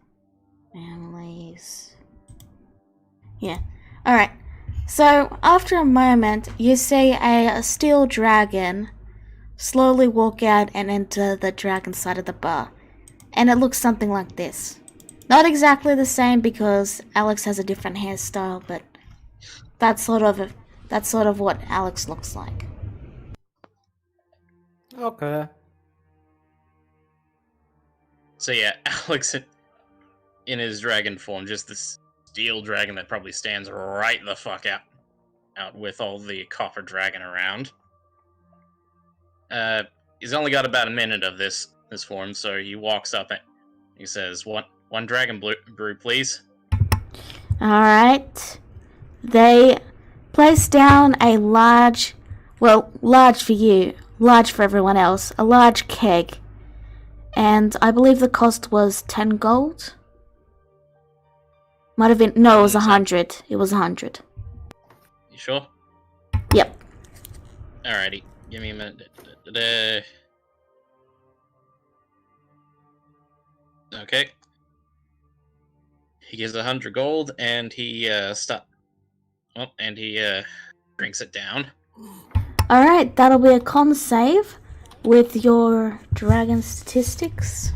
families. Yeah. Alright. So, after a moment, you see a steel dragon slowly walk out and enter the dragon side of the bar. And it looks something like this. Not exactly the same because Alex has a different hairstyle, but that's sort of what Alex looks like. Okay. So yeah, Alex in his dragon form, just this steel dragon that probably stands right the fuck out with all the copper dragon around. He's only got about a minute of this form, so he walks up and he says, one dragon brew, please. Alright. They place down a large for you, large for everyone else, a large keg. And I believe the cost was 10 gold? Might have been, no, it was 100. It was 100. You sure? Yep. Alrighty, give me a minute. Okay. He gives 100 gold, and he drinks it down. Alright, that'll be a con save with your dragon statistics.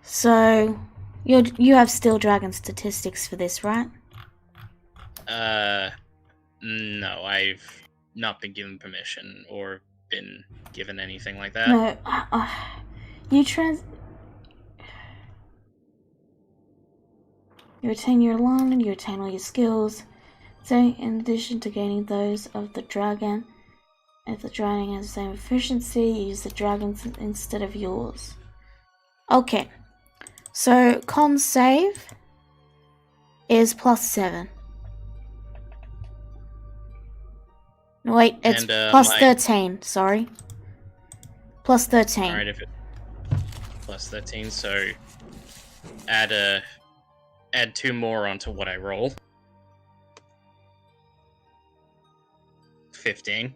So, you have still dragon statistics for this, right? No, I've not been given permission or been given anything like that. No, you retain your alarm, you retain all your skills. So, in addition to gaining those of the dragon, if the dragon has the same efficiency, you use the dragon's instead of yours. Okay. So, con save is +7. No, wait, it's plus 13, sorry. Plus 13. Alright, if it plus 13, so add 2 more onto what I roll. 15.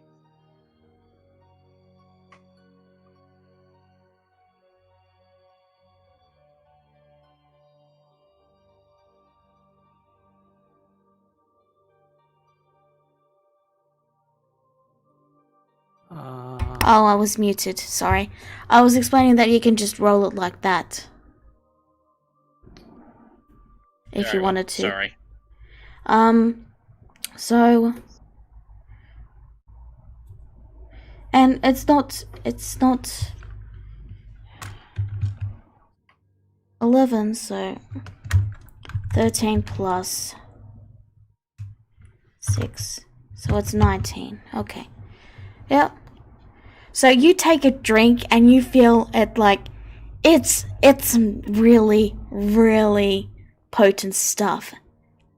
Oh, I was muted, sorry. I was explaining that you can just roll it like that. If you wanted to. Sorry. So... And it's not 11, so 13 plus 6, so it's 19. Okay. Yep. So you take a drink and you feel it like it's really, really potent stuff,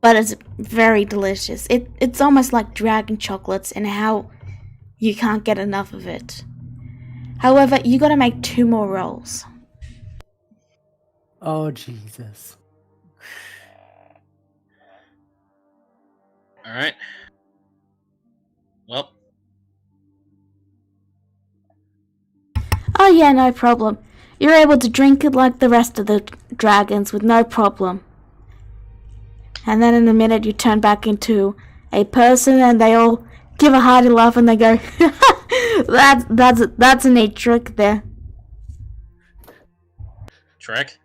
but it's very delicious. It's almost like dragon chocolates in how you can't get enough of it. However, you gotta make 2 more rolls. Oh, Jesus. All right. Well, Oh yeah, no problem. You're able to drink it like the rest of the dragons with no problem. And then in a minute you turn back into a person and they all give a hearty laugh and they go, that's a neat trick there. Trek.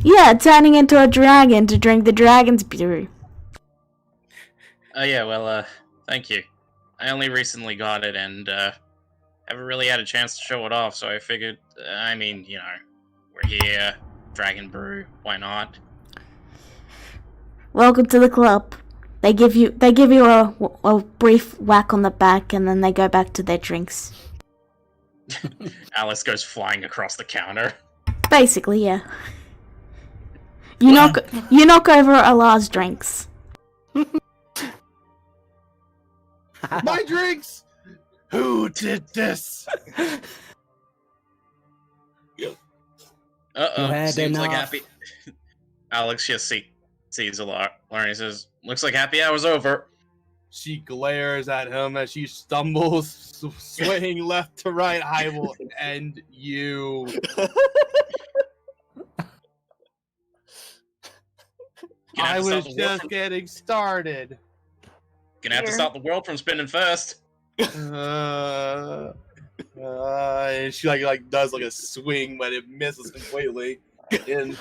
Yeah, turning into a dragon to drink the dragon's brew. Oh yeah, well, thank you. I only recently got it and haven't really had a chance to show it off, so I figured, I mean, you know, we're here, Dragon Brew, why not? Welcome to the club. They give you a brief whack on the back and then they go back to their drinks. Alice goes flying across the counter. Basically, yeah. You knock over Allah's drinks. My drinks! Who did this? Uh-oh, had seems like enough. happy... Alex just sees a lot. Lauren says, looks like happy hour's over. She glares at him as she stumbles, swaying left to right. I will end you. Gonna have I to stop was the world just from- getting started. Gonna have to stop the world from spinning first. And she like does like a swing, but it misses completely. And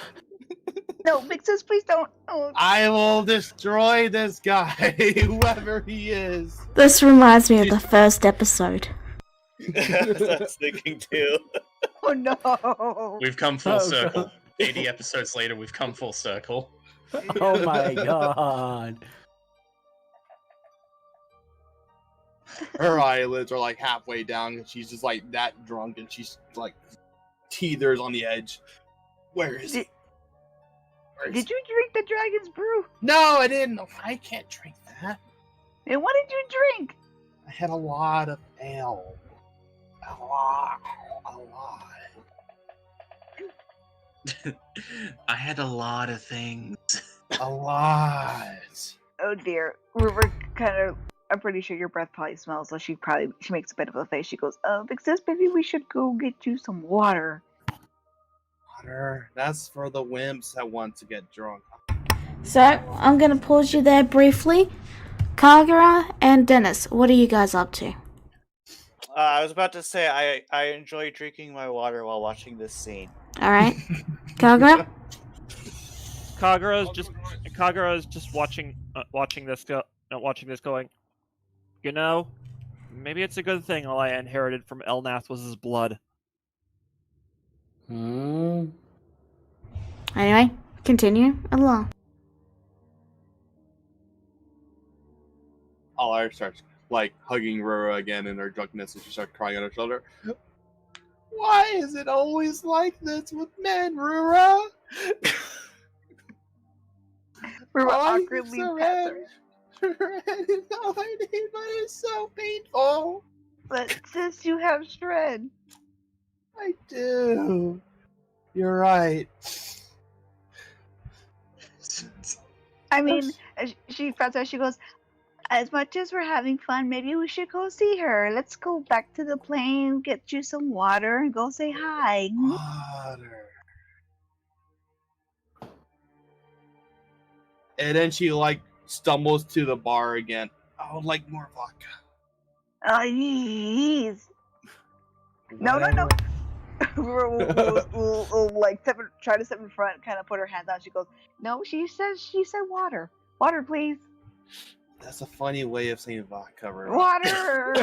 No, Mixes, please don't. Oh. I will destroy this guy, whoever he is. This reminds me of the first episode. I was thinking too. Oh no. We've come full Oh, circle. God. 80 episodes later, we've come full circle. Oh my god. Her eyelids are like halfway down, and she's just like that drunk, and she's like teeters on the edge. Where is it? Did you drink the dragon's brew? No, I didn't. I can't drink that. And what did you drink? I had a lot of ale. A lot. I had a lot of things. A lot. Oh dear. River kind of. I'm pretty sure your breath probably smells, so she makes a bit of a face. She goes, Mixes, maybe we should go get you some water. Water. That's for the wimps that want to get drunk. So, I'm gonna pause you there briefly. Kagura and Dennis, what are you guys up to? I was about to say I enjoy drinking my water while watching this scene. Alright. Kagura? Kagura is just watching this going. You know, maybe it's a good thing all I inherited from Elnath was his blood. Hmm. Anyway, continue along. Alar starts like hugging Rura again in her drunkenness, and she starts crying on her shoulder. Why is it always like this with men, Rura? River Why awkwardly so pats red? her. Red is all I need, but it's so painful. But sis, you have shred. I do. You're right. I mean, she pats her. She goes, as much as we're having fun, maybe we should go see her. Let's go back to the plane, get you some water, and go say hi. Water. And then she like stumbles to the bar again. I would like more vodka. Oh, jeez. No. we'll like try to step in front, kind of put her hands out. She goes, no, she said water. Water, please. That's a funny way of saying vodka, right? Water.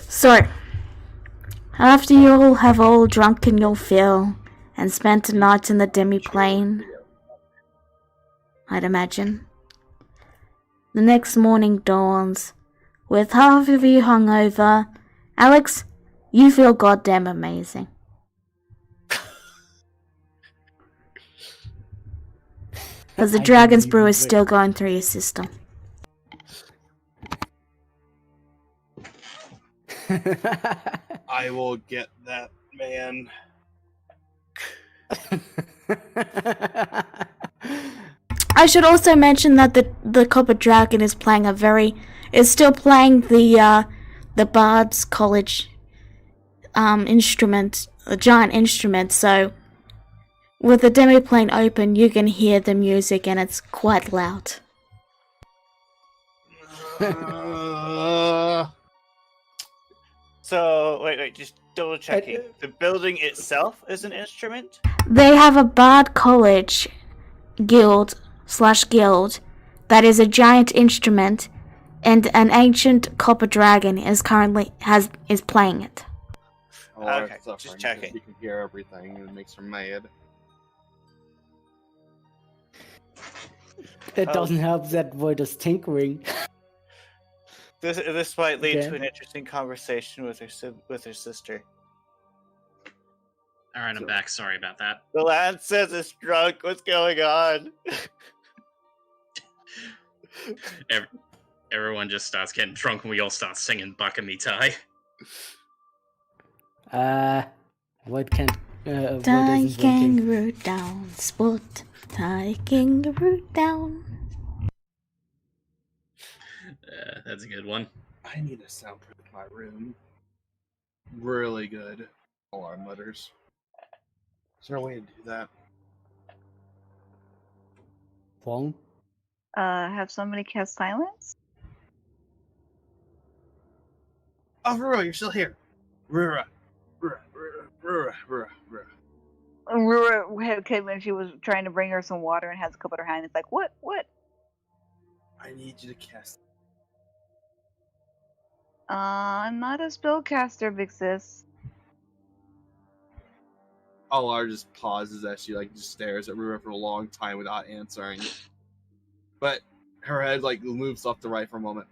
So, after you all have all drunken your fill and spent a night in the demi-plane, I'd imagine. The next morning dawns, with half of you hungover. Alex, you feel goddamn amazing. Because the I Dragon's didn't Brew even is still going through your system. I will get that man. I should also mention that the Copper Dragon is still playing the Bard's College instrument, a giant instrument. So with the demo plane open, you can hear the music, and it's quite loud. So wait, just double checking. The building itself is an instrument? They have a Bard College guild that is a giant instrument, and an ancient copper dragon is playing it. Okay, just checking. You can hear everything, and it makes her mad. It doesn't help that Void is tinkering. This might lead Okay. to an interesting conversation with her sister. Alright, I'm back. Sorry about that. The lad says it's drunk. What's going on? Everyone just starts getting drunk and we all start singing Buck and Me Tie. Void can't. Void Tie isn't drinking. kangaroo down, sport. Tie kangaroo down. That's a good one. I need to soundproof my room. Really good. All our mutters. Is there a way to do that? Phone? Have somebody cast silence? Oh, Rura, you're still here. Rura. Rura came when she was trying to bring her some water and has a cup in her hand. It's like, what? I need you to cast. I'm not a spellcaster, big sis. Alar just pauses as she just stares at Rura for a long time without answering. But her head moves left to right for a moment.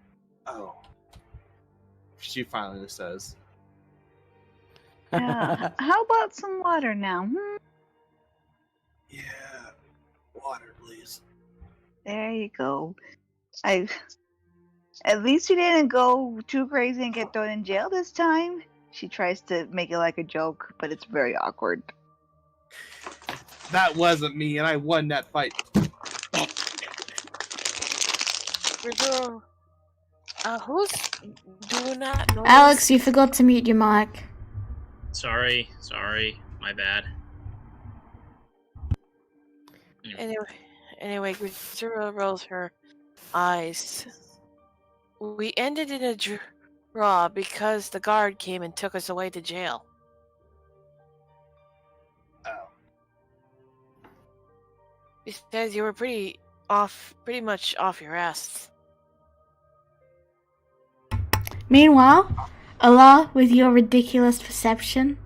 Oh. She finally just says. How about some water now? Yeah. Water, please. There you go. At least you didn't go too crazy and get thrown in jail this time. She tries to make it like a joke, but it's very awkward. That wasn't me, and I won that fight. Who's doing that noise? Alex, you forgot to mute your mic. Sorry, my bad. Anyway, Grisura rolls her eyes. We ended in a draw because the guard came and took us away to jail. Oh. Besides, you were pretty much off your ass. Meanwhile, Allah, with your ridiculous perception,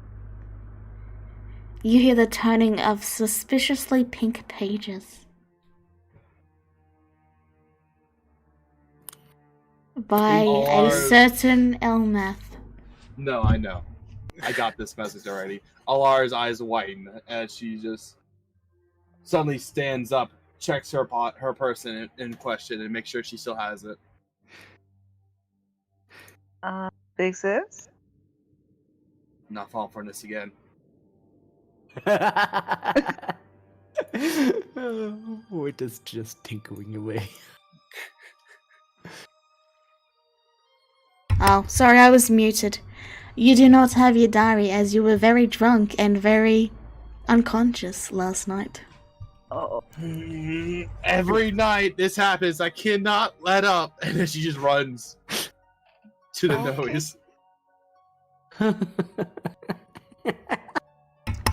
you hear the turning of suspiciously pink pages. By a certain Elnath. No, I know. I got this message already. Alar's eyes widen as she just suddenly stands up, checks her person in question, and makes sure she still has it. Big sis? Not falling for this again. Void is just tinkering away. Oh, sorry, I was muted. You do not have your diary as you were very drunk and very unconscious last night. Oh. Every night this happens. I cannot let up. And then she just runs to the noise.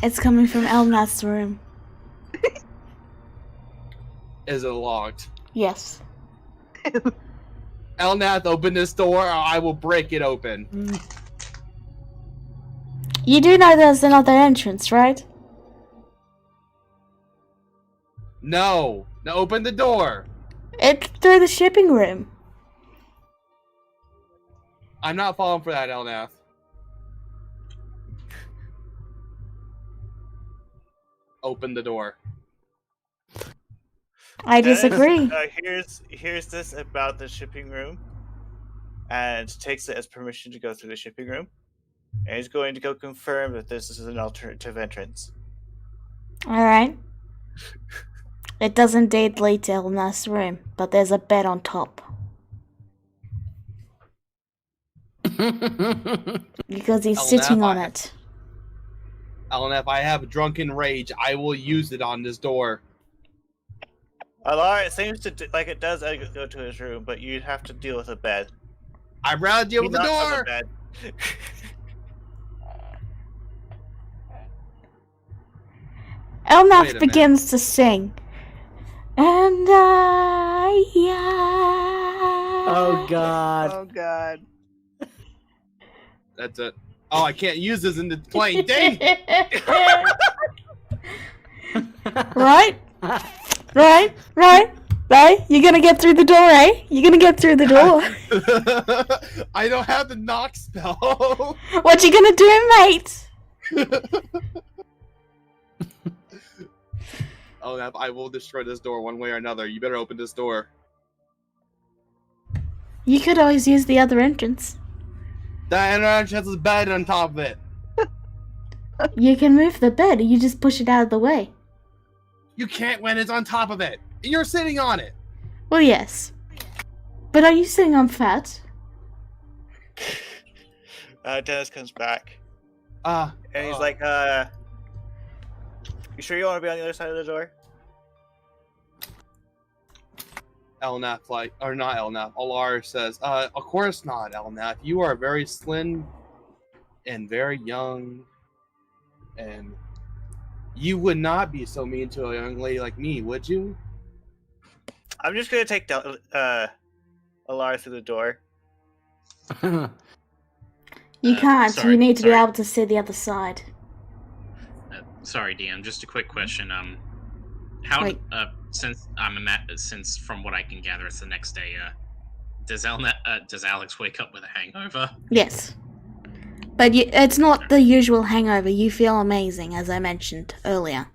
It's coming from Elnath's room. Is it locked? Yes. Elnath, open this door or I will break it open. You do know there's another entrance, right? No. Now open the door. It's through the shipping room. I'm not falling for that, Elnath. Open the door. I Dennis, disagree. Here's this about the shipping room, and takes it as permission to go through the shipping room, and he's going to go confirm that this is an alternative entrance. Alright. It does indeed lead to Elnath's room, but there's a bed on top. Because he's sitting on it. Elnath, I have drunken rage. I will use it on this door. Alara, it seems like it does go to his room, but you'd have to deal with a bed. I'd rather deal with the He knocks on door. bed. Elnath Wait a begins to sing. And Oh god. Oh god. That's it. Oh, I can't use this in the plane. Dang! Right? Right? You gonna get through the door, eh? You gonna get through the door. I don't have the knock spell. What you gonna do, mate? Oh, I will destroy this door one way or another. You better open this door. You could always use the other entrance. That entrance has a bed on top of it. You can move the bed, you just push it out of the way. You can't when it's on top of it. You're sitting on it. Well, yes. But are you sitting on fat? Dennis comes back, And and he's like, you sure you want to be on the other side of the door? Elnath, not Elnath, Alar says, of course not, Elnath. You are very slim and very young, and you would not be so mean to a young lady like me, would you? I'm just gonna take Alara through the door. You can't, sorry, you need to be sorry. able to see the other side. Sorry, DM. Just a quick question. How Wait. since from what I can gather, it's the next day. Does Alex wake up with a hangover? Yes. But it's not the usual hangover, you feel amazing, as I mentioned earlier.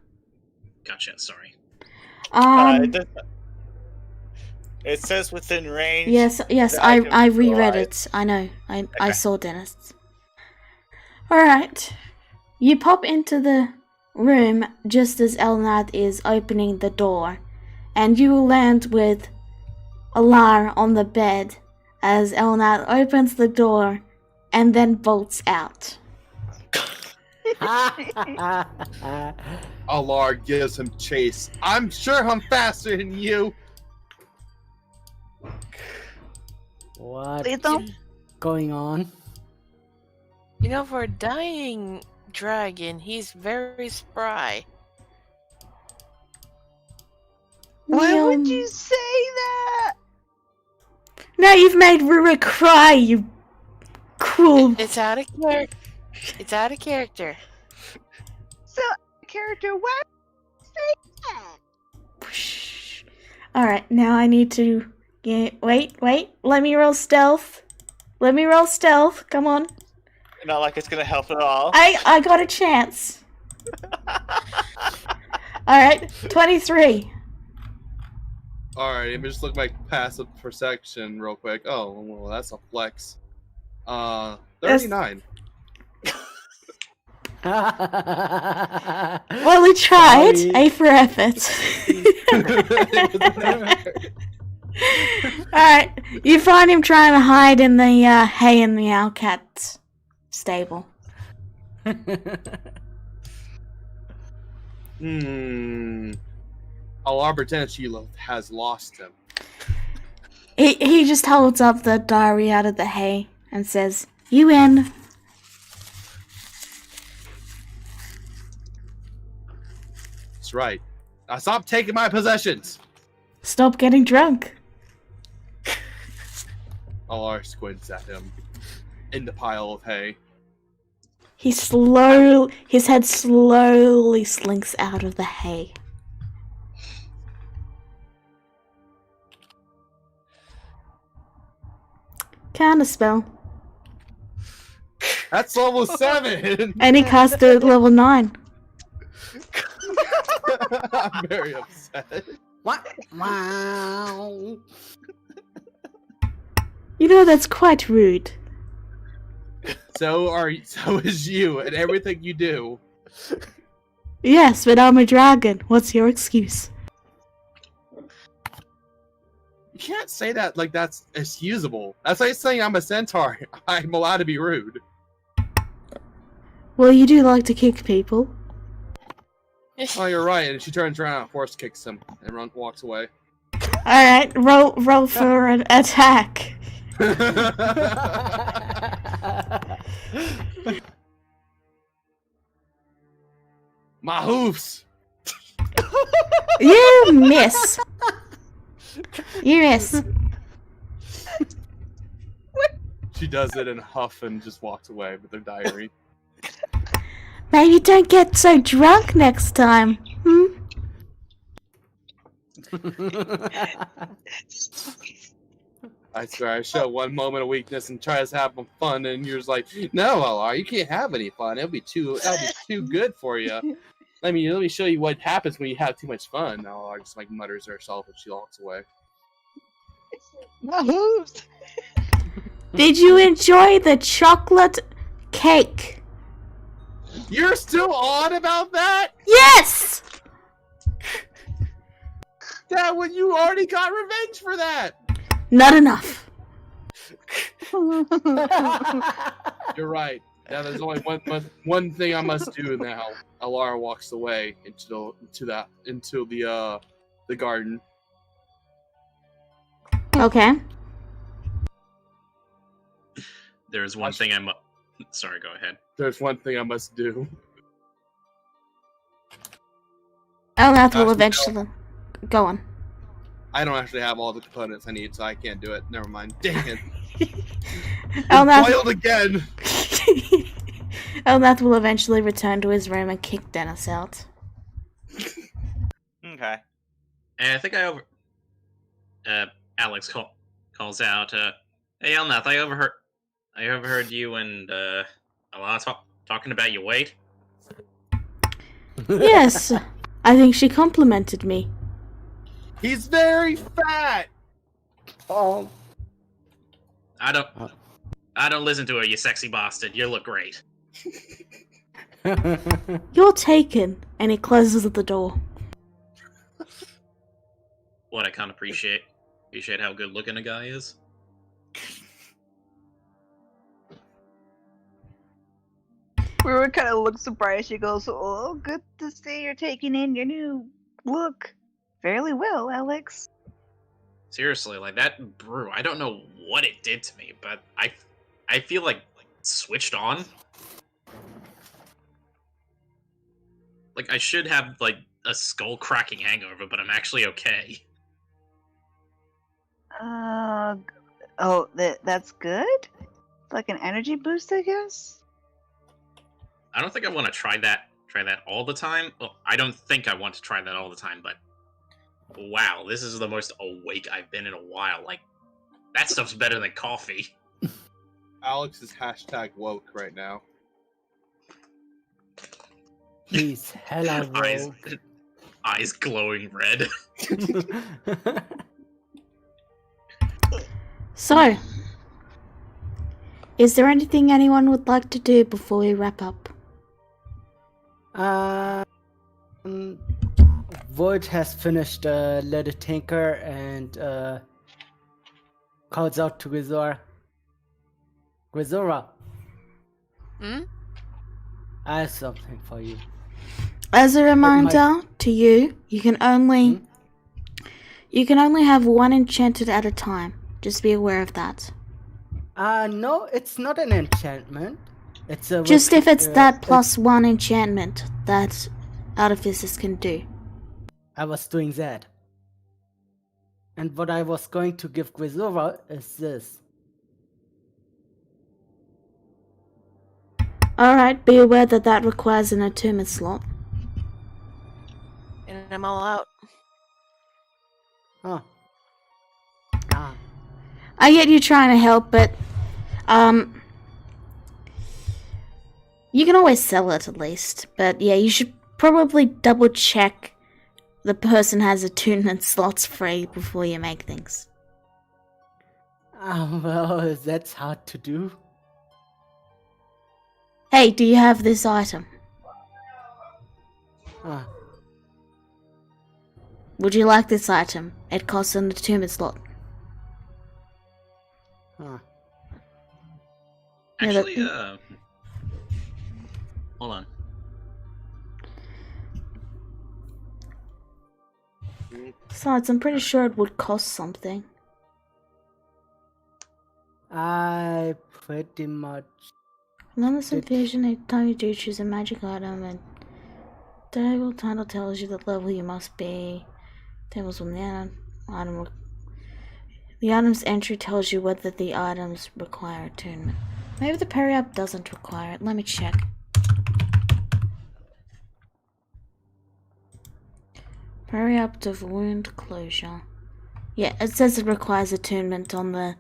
Gotcha. Sorry. It says within range. Yes, that I I can reread fly. it. I know. I Okay. saw Dennis. Alright. You pop into the room just as Elnath is opening the door, and you will land with Alar on the bed as Elnath opens the door and then bolts out. Alar gives him chase. I'm sure I'm faster than you. What Please don't. going on? You know, for a dying dragon, he's very spry. Why would Um, you say that? Now you've made Rura cry, you cruel. It's out of character. It's out of character. So, character, why would you say that? Alright, now I need to wait, let me roll stealth. Come on. Not like it's gonna help at all. I got a chance. Alright, 23. Alright, let me just look at my passive perception real quick. Oh, well, that's a flex. 39. Well, we tried. Sorry. A for effort. Alright, you find him trying to hide in the hay in the owl cat's stable. Alar pretends she has lost him. He just holds up the diary out of the hay and says, "You in." That's right. Now stop taking my possessions! Stop getting drunk. Alar squints at him in the pile of hay. His head slowly slinks out of the hay. Counterspell. That's level 7. And he cast it at level 9. I'm very upset. What? Wow. You know, that's quite rude. So is you and everything you do. Yes, but I'm a dragon. What's your excuse? You can't say that like that's excusable. That's like saying I'm a centaur. I'm allowed to be rude. Well, you do like to kick people. Oh, you're right. And she turns around and force kicks him and walks away. Alright, roll for an attack. My hoofs! You miss. You miss. She does it in a huff and just walks away with her diary. Maybe don't get so drunk next time. I swear, I show one moment of weakness and try to have fun, and you're just like, "No, LR, you can't have any fun. That'll be too good for you." Let me show you what happens when you have too much fun. LR just like mutters to herself and she walks away. My hooves. Did you enjoy the chocolate cake? You're still on about that? Yes! That when you already got revenge for that. Not enough. You're right. Now there's only one thing I must do now. Alara walks away into the garden. Okay. There's one thing I'm. Sorry, go ahead. There's one thing I must do. Elnath will eventually... Go on. I don't actually have all the components I need, so I can't do it. Never mind. Dang it. Elnath... Foiled again! Elnath will eventually return to his room and kick Dennis out. Okay. And I think Alex calls out, "Hey, Elnath, I overheard you and Alana talking about your weight." Yes, I think she complimented me. He's very fat! Oh. I don't listen to her, you sexy bastard. You look great. You're taken, and he closes the door. What I can't appreciate how good looking a guy is. We were kind of look surprised. She goes, "Oh, good to see you're taking in your new look fairly well, Alex." Seriously, like that brew, I don't know what it did to me, but I feel like switched on. Like I should have like a skull cracking hangover, but I'm actually okay. Oh, that's good. Like an energy boost, I guess. I don't think I want to try that all the time. Well, I don't think I want to try that all the time, but wow, this is the most awake I've been in a while. Like, that stuff's better than coffee. Alex is #woke right now. He's hella woke. Eyes glowing red. So, is there anything anyone would like to do before we wrap up? Void has finished Little Tinker and calls out to Grisora. Grisora, I have something for you. As a reminder to you, you can only have one enchanted at a time. Just be aware of that. No, it's not an enchantment. It's a Just if it's that plus one enchantment that Artificers can do. I was doing that. And what I was going to give Grisora is this. Alright, be aware that requires an attunement slot. And I'm all out. Huh. Ah. I get you trying to help, but You can always sell it at least, but yeah, you should probably double check the person has attunement slots free before you make things. Well, that's hard to do. Hey, do you have this item? Ah, Would you like this item? It costs an attunement slot. ah. Yeah, that- Actually, hold on. Besides, I'm pretty sure it would cost something. I pretty much. Limits Did- infusion, anytime you do choose a magic item, and table title tells you the level you must be. Tables from the item. The item's entry tells you whether the items require attunement. Maybe the parry up doesn't require it. Let me check. Parry up to wound closure. Yeah, it says it requires attunement on the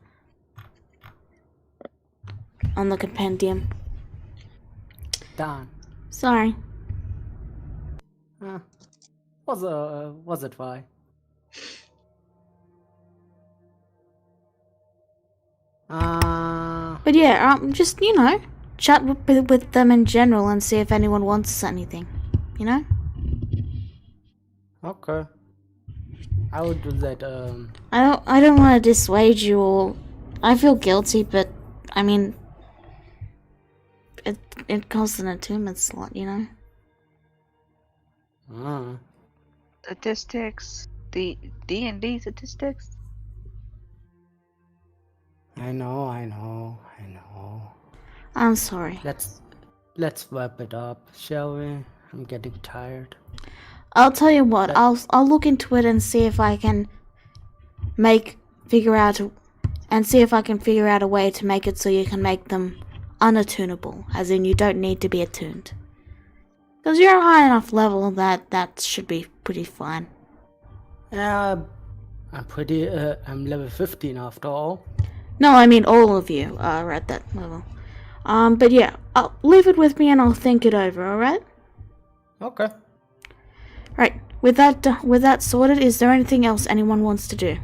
compendium. Darn. Sorry. Was it why? But yeah, just, chat with them in general and see if anyone wants anything. You know? Okay. I would do that. I don't want to dissuade you or... I feel guilty, but, I mean... It costs an attunement slot, you know? Statistics. The D&D statistics. I know. I'm sorry. Let's wrap it up, shall we? I'm getting tired. I'll tell you what, I'll look into it and see if I can figure out a way to make it so you can make them unattunable, as in you don't need to be attuned. Because you're a high enough level that should be pretty fine. I'm level 15 after all. No, I mean all of you are at that level. But yeah, I'll leave it with me and I'll think it over, alright? Okay. Right, with that sorted, is there anything else anyone wants to do?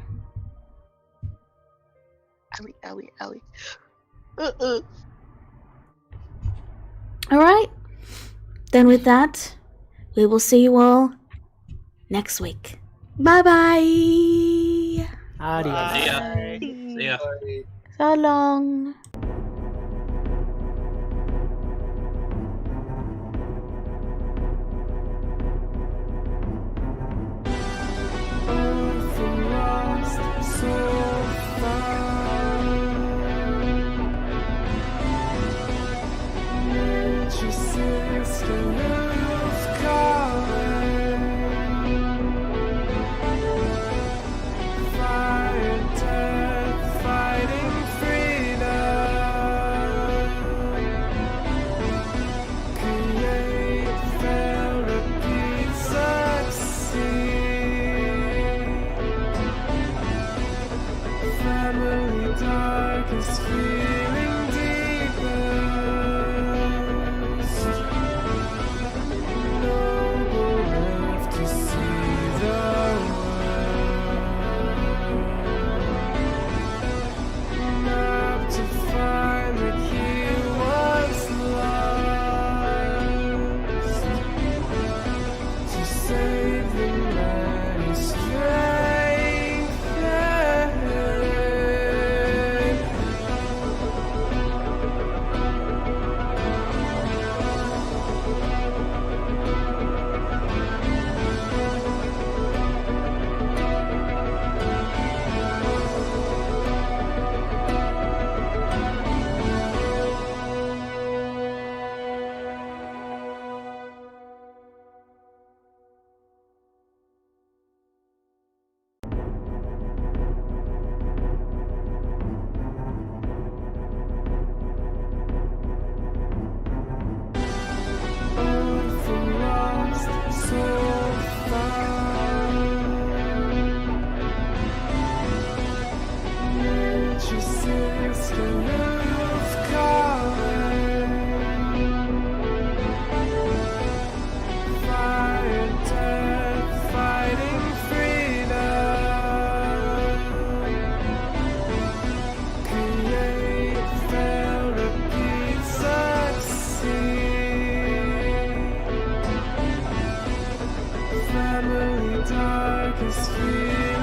Owie. Alright, then with that, we will see you all next week. Bye bye! Adios. See ya. See ya. So long! Fighting freedom. family darkest fear.